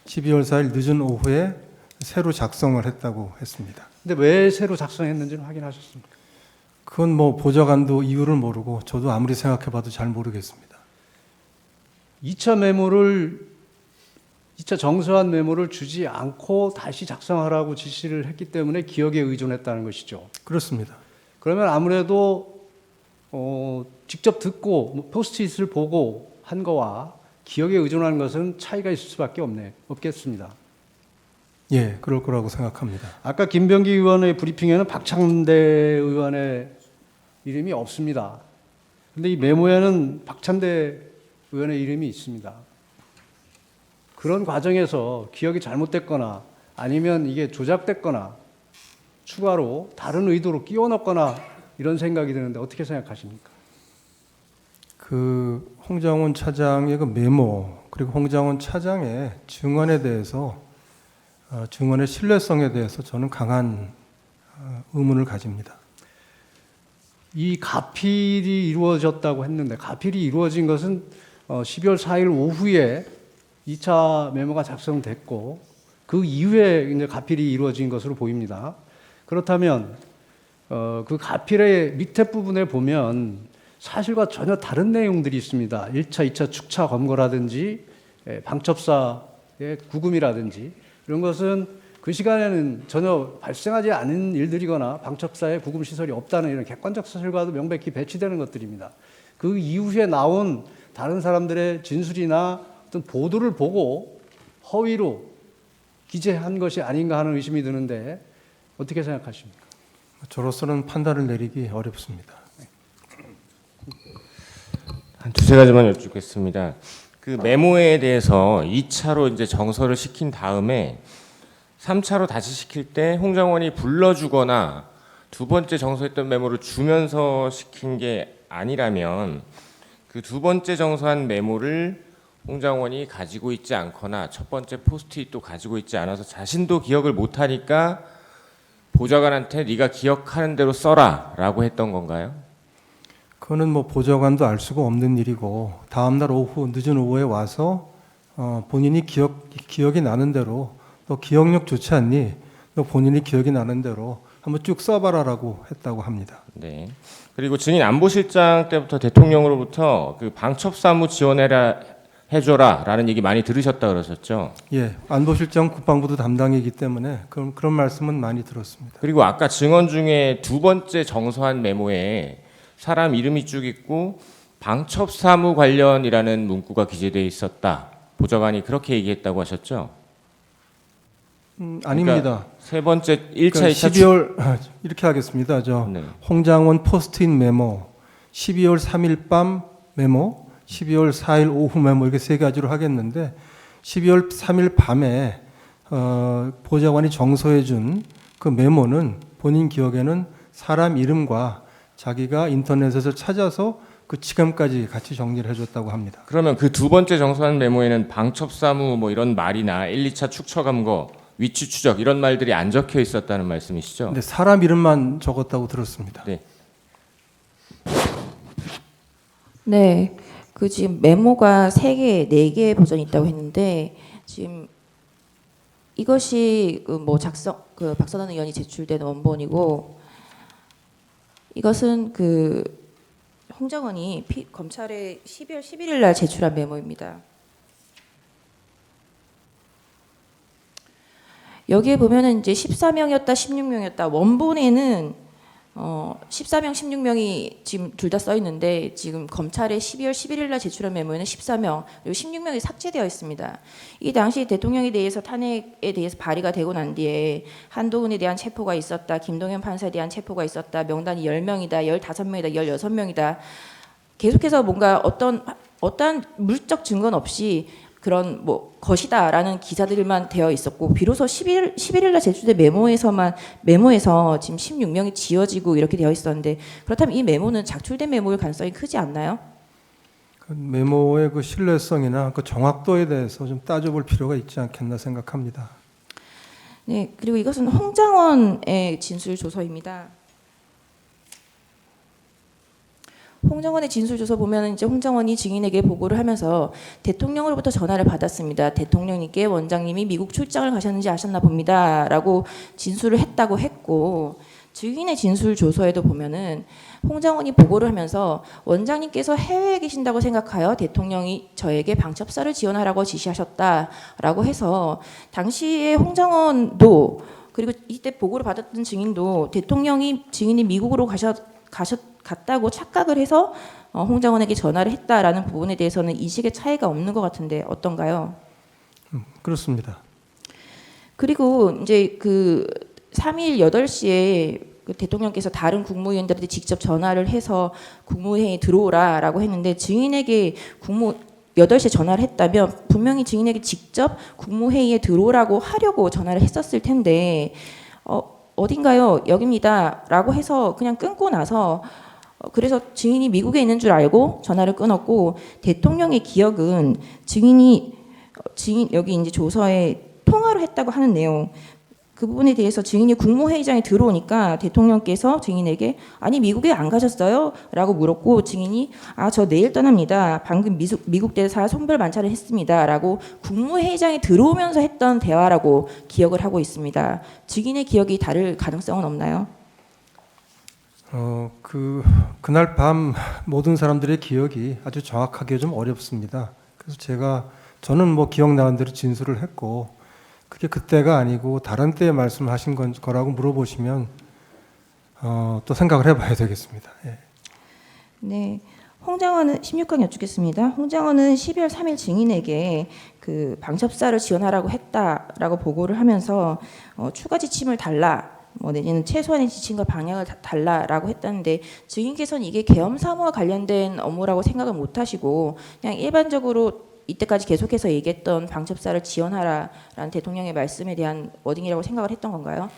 Speaker 2: 12월 4일 늦은 오후에 새로 작성을 했다고 했습니다.
Speaker 3: 근데 왜 새로 작성했는지는 확인하셨습니까?
Speaker 2: 그건 뭐 보좌관도 이유를 모르고 저도 아무리 생각해봐도 잘 모르겠습니다.
Speaker 3: 2차 정서한 메모를 주지 않고 다시 작성하라고 지시를 했기 때문에 기억에 의존했다는 것이죠.
Speaker 2: 그렇습니다.
Speaker 3: 그러면 아무래도 직접 듣고 포스트잇을 보고 한 거와 기억에 의존하는 것은 차이가 있을 수밖에 없겠습니다.
Speaker 2: 예, 그럴 거라고 생각합니다.
Speaker 3: 아까 김병기 의원의 브리핑에는 박창대 의원의 이름이 없습니다. 근데 이 메모에는 박찬대 의원의 이름이 있습니다. 그런 과정에서 기억이 잘못됐거나 아니면 이게 조작됐거나 추가로 다른 의도로 끼워 넣거나 이런 생각이 드는데 어떻게 생각하십니까?
Speaker 2: 그 홍장원 차장의 그 메모 그리고 홍장원 차장의 증언에 대해서 증언의 신뢰성에 대해서 저는 강한 의문을 가집니다.
Speaker 3: 이 가필이 이루어졌다고 했는데 가필이 이루어진 것은 12월 4일 오후에 2차 메모가 작성됐고 그 이후에 이제 가필이 이루어진 것으로 보입니다. 그렇다면 그 가필의 밑에 부분에 보면 사실과 전혀 다른 내용들이 있습니다. 1차, 2차 축차 검거라든지 방첩사의 구금이라든지 이런 것은 그 시간에는 전혀 발생하지 않은 일들이거나 방첩사에 구금 시설이 없다는 이런 객관적 사실과도 명백히 배치되는 것들입니다. 그 이후에 나온 다른 사람들의 진술이나 어떤 보도를 보고 허위로 기재한 것이 아닌가 하는 의심이 드는데 어떻게 생각하십니까?
Speaker 2: 저로서는 판단을 내리기 어렵습니다.
Speaker 10: 한 두세 가지만 여쭙겠습니다. 그 메모에 대해서 2차로 이제 정서를 시킨 다음에 3차로 다시 시킬 때 홍장원이 불러주거나 두 번째 정서했던 메모를 주면서 시킨 게 아니라면 그 두 번째 정서한 메모를 홍장원이 가지고 있지 않거나 첫 번째 포스트잇도 가지고 있지 않아서 자신도 기억을 못하니까 보좌관한테 네가 기억하는 대로 써라라고 했던 건가요?
Speaker 2: 그거는 뭐 보좌관도 알 수가 없는 일이고 다음 날 오후 늦은 오후에 와서 본인이 기억이 나는 대로 너 기억력 좋지 않니? 너 본인이 기억이 나는 대로 한번 쭉 써봐라라고 했다고 합니다.
Speaker 10: 네. 그리고 증인 안보실장 때부터 대통령으로부터 그 방첩사무 해줘라라는 얘기 많이 들으셨다 그러셨죠?
Speaker 2: 예, 안보실장 국방부도 담당이기 때문에 그런 말씀은 많이 들었습니다.
Speaker 10: 그리고 아까 증언 중에 두 번째 정서한 메모에 사람 이름이 쭉 있고 방첩사무 관련이라는 문구가 기재되어 있었다. 보좌관이 그렇게 얘기했다고 하셨죠?
Speaker 2: 아닙니다.
Speaker 10: 그러니까 세 번째 1차,
Speaker 2: 그러니까
Speaker 10: 2차
Speaker 2: 12월 이렇게 하겠습니다.
Speaker 10: 네.
Speaker 2: 홍장원 포스트잇 메모, 12월 3일 밤 메모, 12월 4일 오후 메모 이렇게 세 가지로 하겠는데 12월 3일 밤에 보좌관이 정서해 준 그 메모는 본인 기억에는 사람 이름과 자기가 인터넷에서 찾아서 그 지금까지 같이 정리를 해줬다고 합니다.
Speaker 10: 그러면 그 두 번째 정서한 메모에는 방첩사무 뭐 이런 말이나 1, 2차 축처감거, 위치 추적 이런 말들이 안 적혀 있었다는 말씀이시죠?
Speaker 2: 근데 사람 이름만 적었다고 들었습니다.
Speaker 10: 네.
Speaker 1: 네, 그 지금 메모가 3개, 4개의 버전이 있다고 했는데 지금 이것이 그 박선원 의원이 제출된 원본이고 이것은 그 홍장원이 검찰에 12월 11일 날 제출한 메모입니다. 여기에 보면은 이제 14명이었다, 16명이었다. 원본에는 14명, 16명이 지금 둘 다 써 있는데 지금 검찰에 12월 11일 날 제출한 메모에는 14명 그리고 16명이 삭제되어 있습니다. 이 당시 대통령에 대해서 탄핵에 대해서 발의가 되고 난 뒤에 한동훈에 대한 체포가 있었다, 김동연 판사에 대한 체포가 있었다, 명단이 10명이다, 15명이다, 16명이다. 계속해서 뭔가 어떠한 물적 증거는 없이 그런 뭐 것이다라는 기사들만 되어 있었고 비로소 11일 날 제출된 메모에서 지금 16명이 지워지고 이렇게 되어 있었는데 그렇다면 이 메모는 작출된 메모일 가능성이 크지 않나요?
Speaker 2: 그 메모의 그 신뢰성이나 그 정확도에 대해서 좀 따져볼 필요가 있지 않겠나 생각합니다.
Speaker 1: 네, 그리고 이것은 홍장원의 진술 조서입니다. 홍장원의 진술 조서 보면 이제 홍장원이 증인에게 보고를 하면서 대통령으로부터 전화를 받았습니다. 대통령님께 원장님이 미국 출장을 가셨는지 아셨나 봅니다라고 진술을 했다고 했고 증인의 진술 조서에도 보면은 홍장원이 보고를 하면서 원장님께서 해외에 계신다고 생각하여 대통령이 저에게 방첩사를 지원하라고 지시하셨다라고 해서 당시에 홍장원도 그리고 이때 보고를 받았던 증인도 증인이 미국으로 갔다고 착각을 해서 홍장원에게 전화를 했다라는 부분에 대해서는 인식의 차이가 없는 것 같은데 어떤가요?
Speaker 2: 그렇습니다.
Speaker 1: 그리고 이제 그 3일 8시에 그 대통령께서 다른 국무위원들한테 직접 전화를 해서 국무회의에 들어오라라고 했는데 증인에게 8시에 전화를 했다면 분명히 증인에게 직접 국무회의에 들어오라고 하려고 전화를 했었을 텐데 어딘가요? 여기입니다. 라고 해서 그냥 끊고 나서 그래서 증인이 미국에 있는 줄 알고 전화를 끊었고 대통령의 기억은 증인 여기 이제 조서에 통화를 했다고 하는 내용 그 부분에 대해서 증인이 국무회의장에 들어오니까 대통령께서 증인에게 아니 미국에 안 가셨어요? 라고 물었고 증인이 저 내일 떠납니다. 방금 미국 대사 손별 만찬을 했습니다. 라고 국무회의장에 들어오면서 했던 대화라고 기억을 하고 있습니다. 증인의 기억이 다를 가능성은 없나요?
Speaker 2: 그날 밤 모든 사람들의 기억이 아주 정확하게 좀 어렵습니다. 그래서 저는 뭐 기억나는 대로 진술을 했고 그게 그때가 아니고 다른 때에 말씀하신 거라고 물어보시면 또 생각을 해봐야 되겠습니다. 예.
Speaker 1: 네, 홍장원은 16강 여쭙겠습니다. 홍장원은 12월 3일 증인에게 그 방첩사를 지원하라고 했다라고 보고를 하면서 추가 지침을 달라, 내지는 최소한의 지침과 방향을 달라라고 했다는데 증인께서는 이게 계엄 사무와 관련된 업무라고 생각을 못하시고 그냥 일반적으로 이때까지 계속해서 얘기했던 방첩사를 지원하라라는 대통령의 말씀에 대한 워딩이라고 생각을 했던 건가요?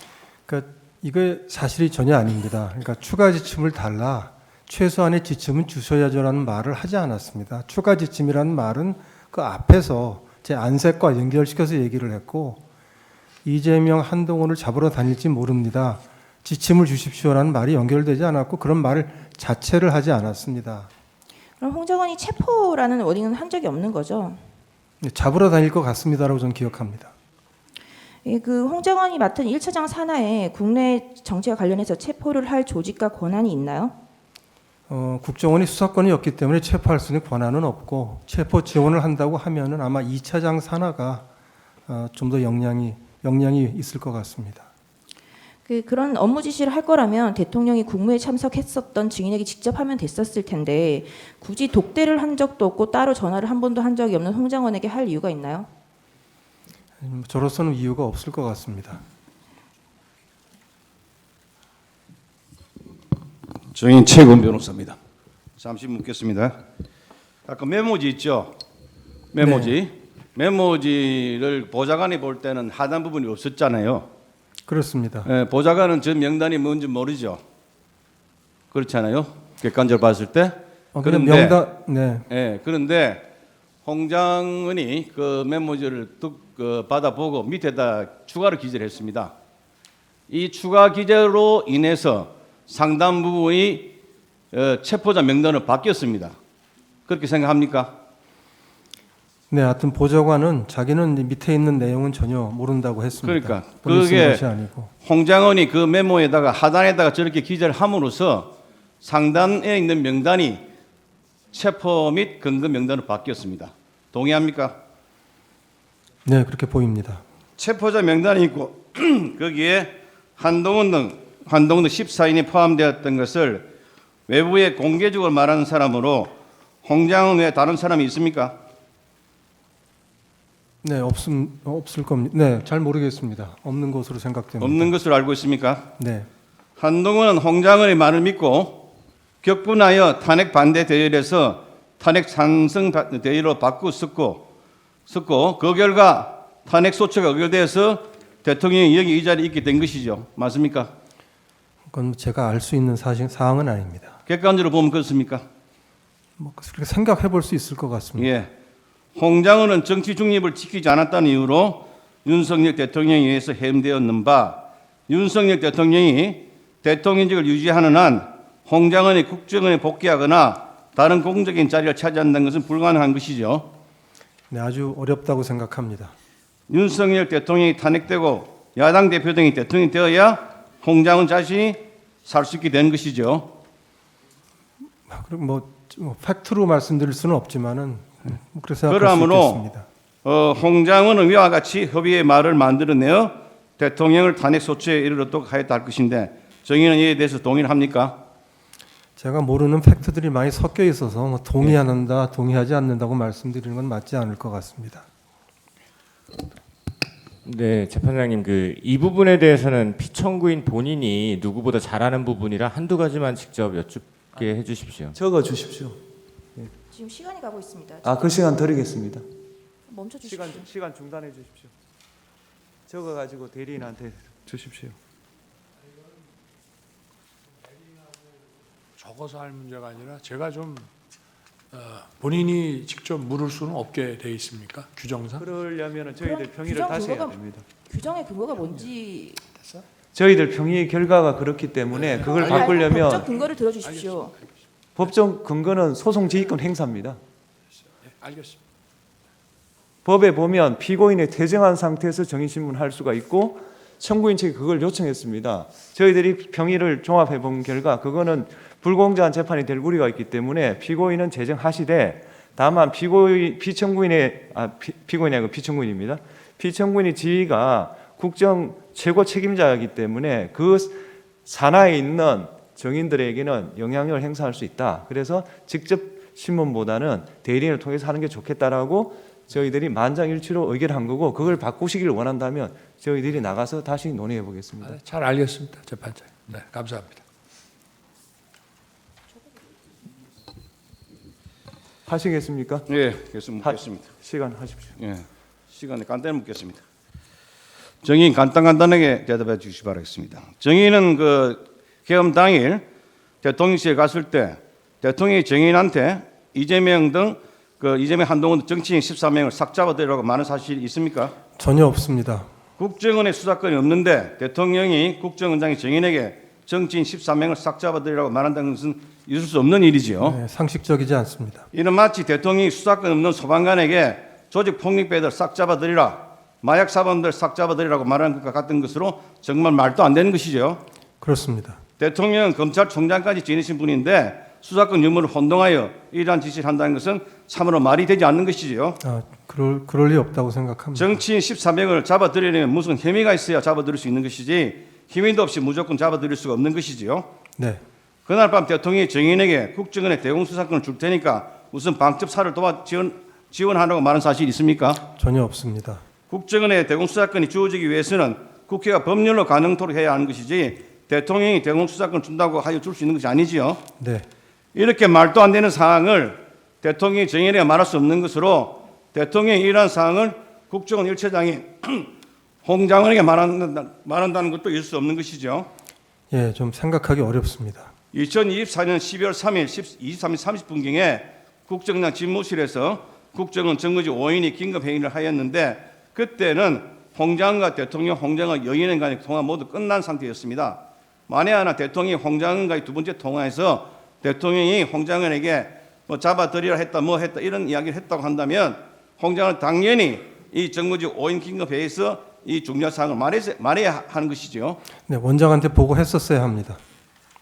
Speaker 2: 그러니까 이게 사실이 전혀 아닙니다. 그러니까 추가 지침을 달라, 최소한의 지침은 주셔야죠라는 말을 하지 않았습니다. 추가 지침이라는 말은 그 앞에서 제 안색과 연결시켜서 얘기를 했고 이재명, 한동훈을 잡으러 다닐지 모릅니다. 지침을 주십시오라는 말이 연결되지 않았고 그런 말을 자체를 하지 않았습니다.
Speaker 1: 그럼 홍장원이 체포라는 워딩은 한 적이 없는 거죠?
Speaker 2: 잡으러 다닐 것 같습니다라고 저는 기억합니다.
Speaker 1: 예, 그 홍장원이 맡은 1차장 산하에 국내 정치와 관련해서 체포를 할 조직과 권한이 있나요?
Speaker 2: 국정원이 수사권이 없기 때문에 체포할 수 있는 권한은 없고 체포 지원을 한다고 하면은 아마 2차장 산하가 좀 더 역량이 있을 것 같습니다.
Speaker 1: 그런 업무 지시를 할 거라면 대통령이 국무회에 참석했었던 증인에게 직접 하면 됐었을 텐데 굳이 독대를 한 적도 없고 따로 전화를 한 번도 한 적이 없는 홍장원에게 할 이유가 있나요?
Speaker 2: 저로서는 이유가 없을 것 같습니다.
Speaker 6: 증인 최근 변호사입니다. 잠시 묻겠습니다. 아까 메모지 있죠? 메모지.
Speaker 2: 네.
Speaker 6: 메모지를 보좌관이 볼 때는 하단 부분이 없었잖아요.
Speaker 2: 그렇습니다.
Speaker 6: 예, 보좌관은 저 명단이 뭔지 모르죠. 그렇지 않아요? 객관적으로 봤을 때. 그런데 홍장은이 그 메모지를 받아보고 밑에다 추가로 기재를 했습니다. 이 추가 기재로 인해서 상당 부분이 체포자 명단으로 바뀌었습니다. 그렇게 생각합니까?
Speaker 2: 네, 하여튼 보좌관은 자기는 밑에 있는 내용은 전혀 모른다고 했습니다.
Speaker 6: 그러니까
Speaker 2: 그게
Speaker 6: 그게 홍장원이 그 메모에다가 하단에다가 저렇게 기재를 함으로써 상단에 있는 명단이 체포 및 근거 명단으로 바뀌었습니다. 동의합니까?
Speaker 2: 네, 그렇게 보입니다.
Speaker 6: 체포자 명단이 있고 거기에 한동훈 등 14인이 포함되었던 것을 외부에 공개적으로 말하는 사람으로 홍장은 외에 다른 사람이 있습니까?
Speaker 2: 네, 없을 겁니다. 네, 잘 모르겠습니다. 없는 것으로 생각됩니다.
Speaker 6: 없는 것으로 알고 있습니까?
Speaker 2: 네,
Speaker 6: 한동훈은 홍장은의 말을 믿고 격분하여 탄핵 반대 대열에서 탄핵 찬성 대열로 바꾸었고 그 결과 탄핵 소추가 의결되어서 대통령이 여기 이 자리에 있게 된 것이죠. 맞습니까?
Speaker 2: 그건 제가 알 수 있는 사항은 아닙니다.
Speaker 6: 객관적으로 보면 그렇습니까?
Speaker 2: 뭐 그렇게 생각해 볼 수 있을 것 같습니다.
Speaker 6: 예. 홍장은은 정치 중립을 지키지 않았다는 이유로 윤석열 대통령에 의해서 해임되었는 바 윤석열 대통령이 대통령직을 유지하는 한 홍장은이 국정원에 복귀하거나 다른 공적인 자리를 차지한다는 것은 불가능한 것이죠.
Speaker 2: 네, 아주 어렵다고 생각합니다.
Speaker 6: 윤석열 대통령이 탄핵되고 야당 대표 등이 대통령이 되어야 홍장은 자신이 살 수 있게 되는 것이죠.
Speaker 2: 그리고 뭐 팩트로 말씀드릴 수는 없지만은 그렇게 생각할
Speaker 6: 그러므로
Speaker 2: 수 있겠습니다.
Speaker 6: 홍장은은 위와 같이 협의의 말을 만들어내어 대통령을 탄핵 소추에 이르도록 하였다 할 것인데 정의는 이에 대해서 동의를 합니까?
Speaker 2: 제가 모르는 팩트들이 많이 섞여 있어서 뭐 동의한다, 동의하지 않는다고 말씀드리는 건 맞지 않을 것 같습니다.
Speaker 10: 네, 재판장님 이 부분에 대해서는 피청구인 본인이 누구보다 잘하는 부분이라 한두 가지만 직접 여쭙게 해주십시오.
Speaker 7: 적어 주십시오.
Speaker 1: 지금 시간이 가고 있습니다.
Speaker 7: 그 시간 드리겠습니다.
Speaker 1: 멈춰 주십시오.
Speaker 7: 시간 중단해 주십시오. 적어 가지고 대리인한테 주십시오.
Speaker 11: 적어서 할 문제가 아니라 제가 좀 본인이 직접 물을 수는 없게 돼 있습니까? 규정상?
Speaker 7: 그러려면 저희들
Speaker 1: 그럼
Speaker 7: 평의를
Speaker 1: 규정
Speaker 7: 다시 해야
Speaker 1: 근거가
Speaker 7: 됩니다.
Speaker 1: 규정의 근거가 뭔지
Speaker 7: 저희들 평의 결과가 그렇기 때문에 그걸
Speaker 1: 법적
Speaker 7: 바꾸려면
Speaker 1: 근거를 들어주십시오.
Speaker 7: 법적 근거는 소송 지휘권 행사입니다.
Speaker 11: 알겠습니다.
Speaker 7: 법에 보면 피고인의 퇴정한 상태에서 정인신문할 수가 있고 청구인 측이 그걸 요청했습니다. 저희들이 평의를 종합해 본 결과 그거는 불공정한 재판이 될 우려가 있기 때문에 피고인은 제정하시되 다만 피청구인의 지위가 국정 최고 책임자이기 때문에 그 산하에 있는 정인들에게는 영향력을 행사할 수 있다. 그래서 직접 신문보다는 대리인을 통해서 하는 게 좋겠다라고 저희들이 만장일치로 의결한 거고 그걸 바꾸시기를 원한다면 저희들이 나가서 다시 논의해 보겠습니다.
Speaker 11: 잘 알겠습니다, 재판장. 네, 감사합니다.
Speaker 7: 하시겠습니까?
Speaker 6: 예, 계속 묻겠습니다.
Speaker 7: 시간 하십시오.
Speaker 6: 예, 시간에 간단히 묻겠습니다. 정의인 간단하게 대답해 주시기 바라겠습니다. 정의는 계엄 당일 대통령실에 갔을 때 대통령이 정의인한테 이재명 등 이재명 한동훈 정치인 13명을 싹 잡아들이라고 말한 사실이 있습니까?
Speaker 2: 전혀 없습니다.
Speaker 6: 국정원에 수사권이 없는데 대통령이 국정원장이 정인에게 정치인 13명을 싹 잡아들이라고 말한다는 것은 있을 수 없는 일이지요.
Speaker 2: 네, 상식적이지 않습니다.
Speaker 6: 이는 마치 대통령이 수사권 없는 소방관에게 조직 폭력배들 싹 잡아들이라, 마약 사범들 싹 잡아들이라고 말하는 것과 같은 것으로 정말 말도 안 되는 것이죠.
Speaker 2: 그렇습니다.
Speaker 6: 대통령은 검찰총장까지 지내신 분인데 수사권 유무를 혼동하여 이러한 지시를 한다는 것은 참으로 말이 되지 않는 것이지요.
Speaker 2: 그럴 리 없다고 생각합니다.
Speaker 6: 정치인 13명을 잡아들이려면 무슨 혐의가 있어야 잡아들일 수 있는 것이지 혐의도 없이 무조건 잡아들일 수가 없는 것이지요.
Speaker 2: 네,
Speaker 6: 그날 밤 대통령이 정인에게 국정원에 대공수사권을 줄 테니까 무슨 방첩사를 지원하라고 말한 사실이 있습니까?
Speaker 2: 전혀 없습니다.
Speaker 6: 국정원에 대공수사권이 주어지기 위해서는 국회가 법률로 가능토록 해야 하는 것이지 대통령이 대공수사권을 준다고 하여 줄 수 있는 것이 아니지요.
Speaker 2: 네,
Speaker 6: 이렇게 말도 안 되는 사항을 대통령이 정인에게 말할 수 없는 것으로 대통령이 이러한 사항을 국정원 1차장이 홍장원에게 말한다는 것도 있을 수 없는 것이죠.
Speaker 2: 예, 좀 생각하기 어렵습니다.
Speaker 6: 2024년 12월 3일 23시 30분경에 국정원장 집무실에서 국정원 정거지 5인이 긴급회의를 하였는데 그때는 홍장원과 대통령, 홍장원 여인의 간의 통화 모두 끝난 상태였습니다. 만에 하나 대통령이 홍장원과의 두 번째 통화에서 대통령이 홍장원에게 뭐 잡아들이라 했다 뭐 했다 이런 이야기를 했다고 한다면 홍장원은 당연히 이 정거지 5인 긴급회의에서 이 중요한 사항을 말해야 하는 것이죠.
Speaker 2: 네, 원장한테 보고했었어야 합니다.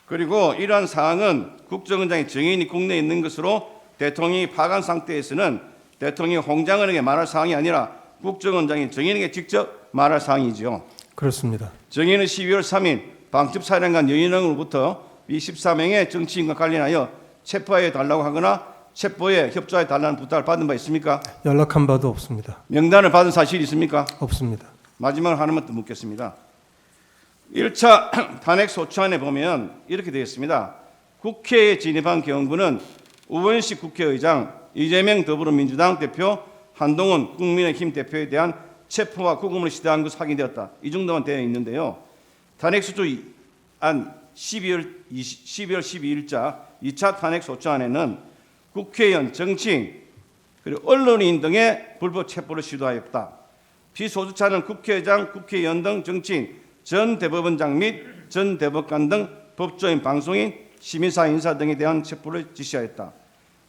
Speaker 6: 그리고 이러한 사항은 국정원장이 정인이 국내에 있는 것으로 대통령이 파간 상태에서는 대통령이 홍장원에게 말할 사항이 아니라 국정원장이 정인에게 직접 말할 사항이죠.
Speaker 2: 그렇습니다.
Speaker 6: 정의는 12월 3일 방첩사령관 여인영으로부터 이 14명의 정치인과 관련하여 체포해 달라고 하거나 체포에 협조해 달라는 부탁을 받은 바 있습니까?
Speaker 2: 연락한 바도 없습니다.
Speaker 6: 명단을 받은 사실이 있습니까?
Speaker 2: 없습니다.
Speaker 6: 마지막으로 하나만 더 묻겠습니다. 1차 탄핵 소추안에 보면 이렇게 되어 있습니다. 국회에 진입한 경우는 우원식 국회의장, 이재명 더불어민주당 대표, 한동훈 국민의힘 대표에 대한 체포와 구금을 시대한 것으로 확인되었다. 이 정도만 되어 있는데요. 탄핵 소추안 12월 12일자 2차 탄핵 소추안에는 국회의원, 정치인, 그리고 언론인 등의 불법 체포를 시도하였다. 피소추안은 국회의장, 국회의원 등 정치인, 전 대법원장 및 전 대법관 등 법조인, 방송인, 시민사회 인사 등에 대한 체포를 지시하였다.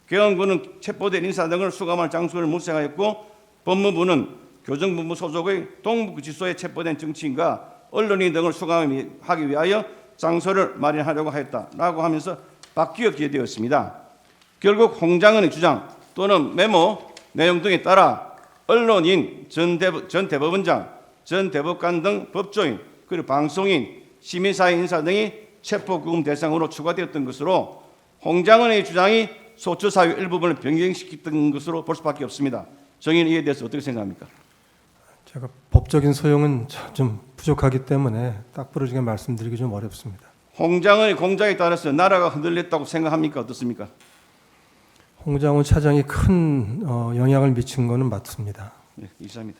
Speaker 6: 개헌부는 체포된 인사 등을 수감할 장소를 물색하였고 법무부는 교정본부 소속의 동부구치소에 체포된 정치인과 언론인 등을 수감하기 위하여 장소를 마련하려고 하였다라고 하면서 바뀌어 기재되었습니다. 결국 홍장은의 주장 또는 메모 내용 등에 따라 언론인, 전 대법원장, 전 대법관 등 법조인, 그리고 방송인, 시민사회 인사 등이 체포구금 대상으로 추가되었던 것으로 홍장은의 주장이 소추사유 일부분을 변경시켰던 것으로 볼 수밖에 없습니다. 정의는 이에 대해서 어떻게 생각합니까?
Speaker 2: 제가 법적인 소용은 좀 부족하기 때문에 딱 부러지게 말씀드리기 좀 어렵습니다.
Speaker 6: 홍장은의 공작에 따라서 나라가 흔들렸다고 생각합니까? 어떻습니까?
Speaker 2: 홍장훈 차장이 큰 영향을 미친 것은 맞습니다.
Speaker 6: 네, 이상입니다.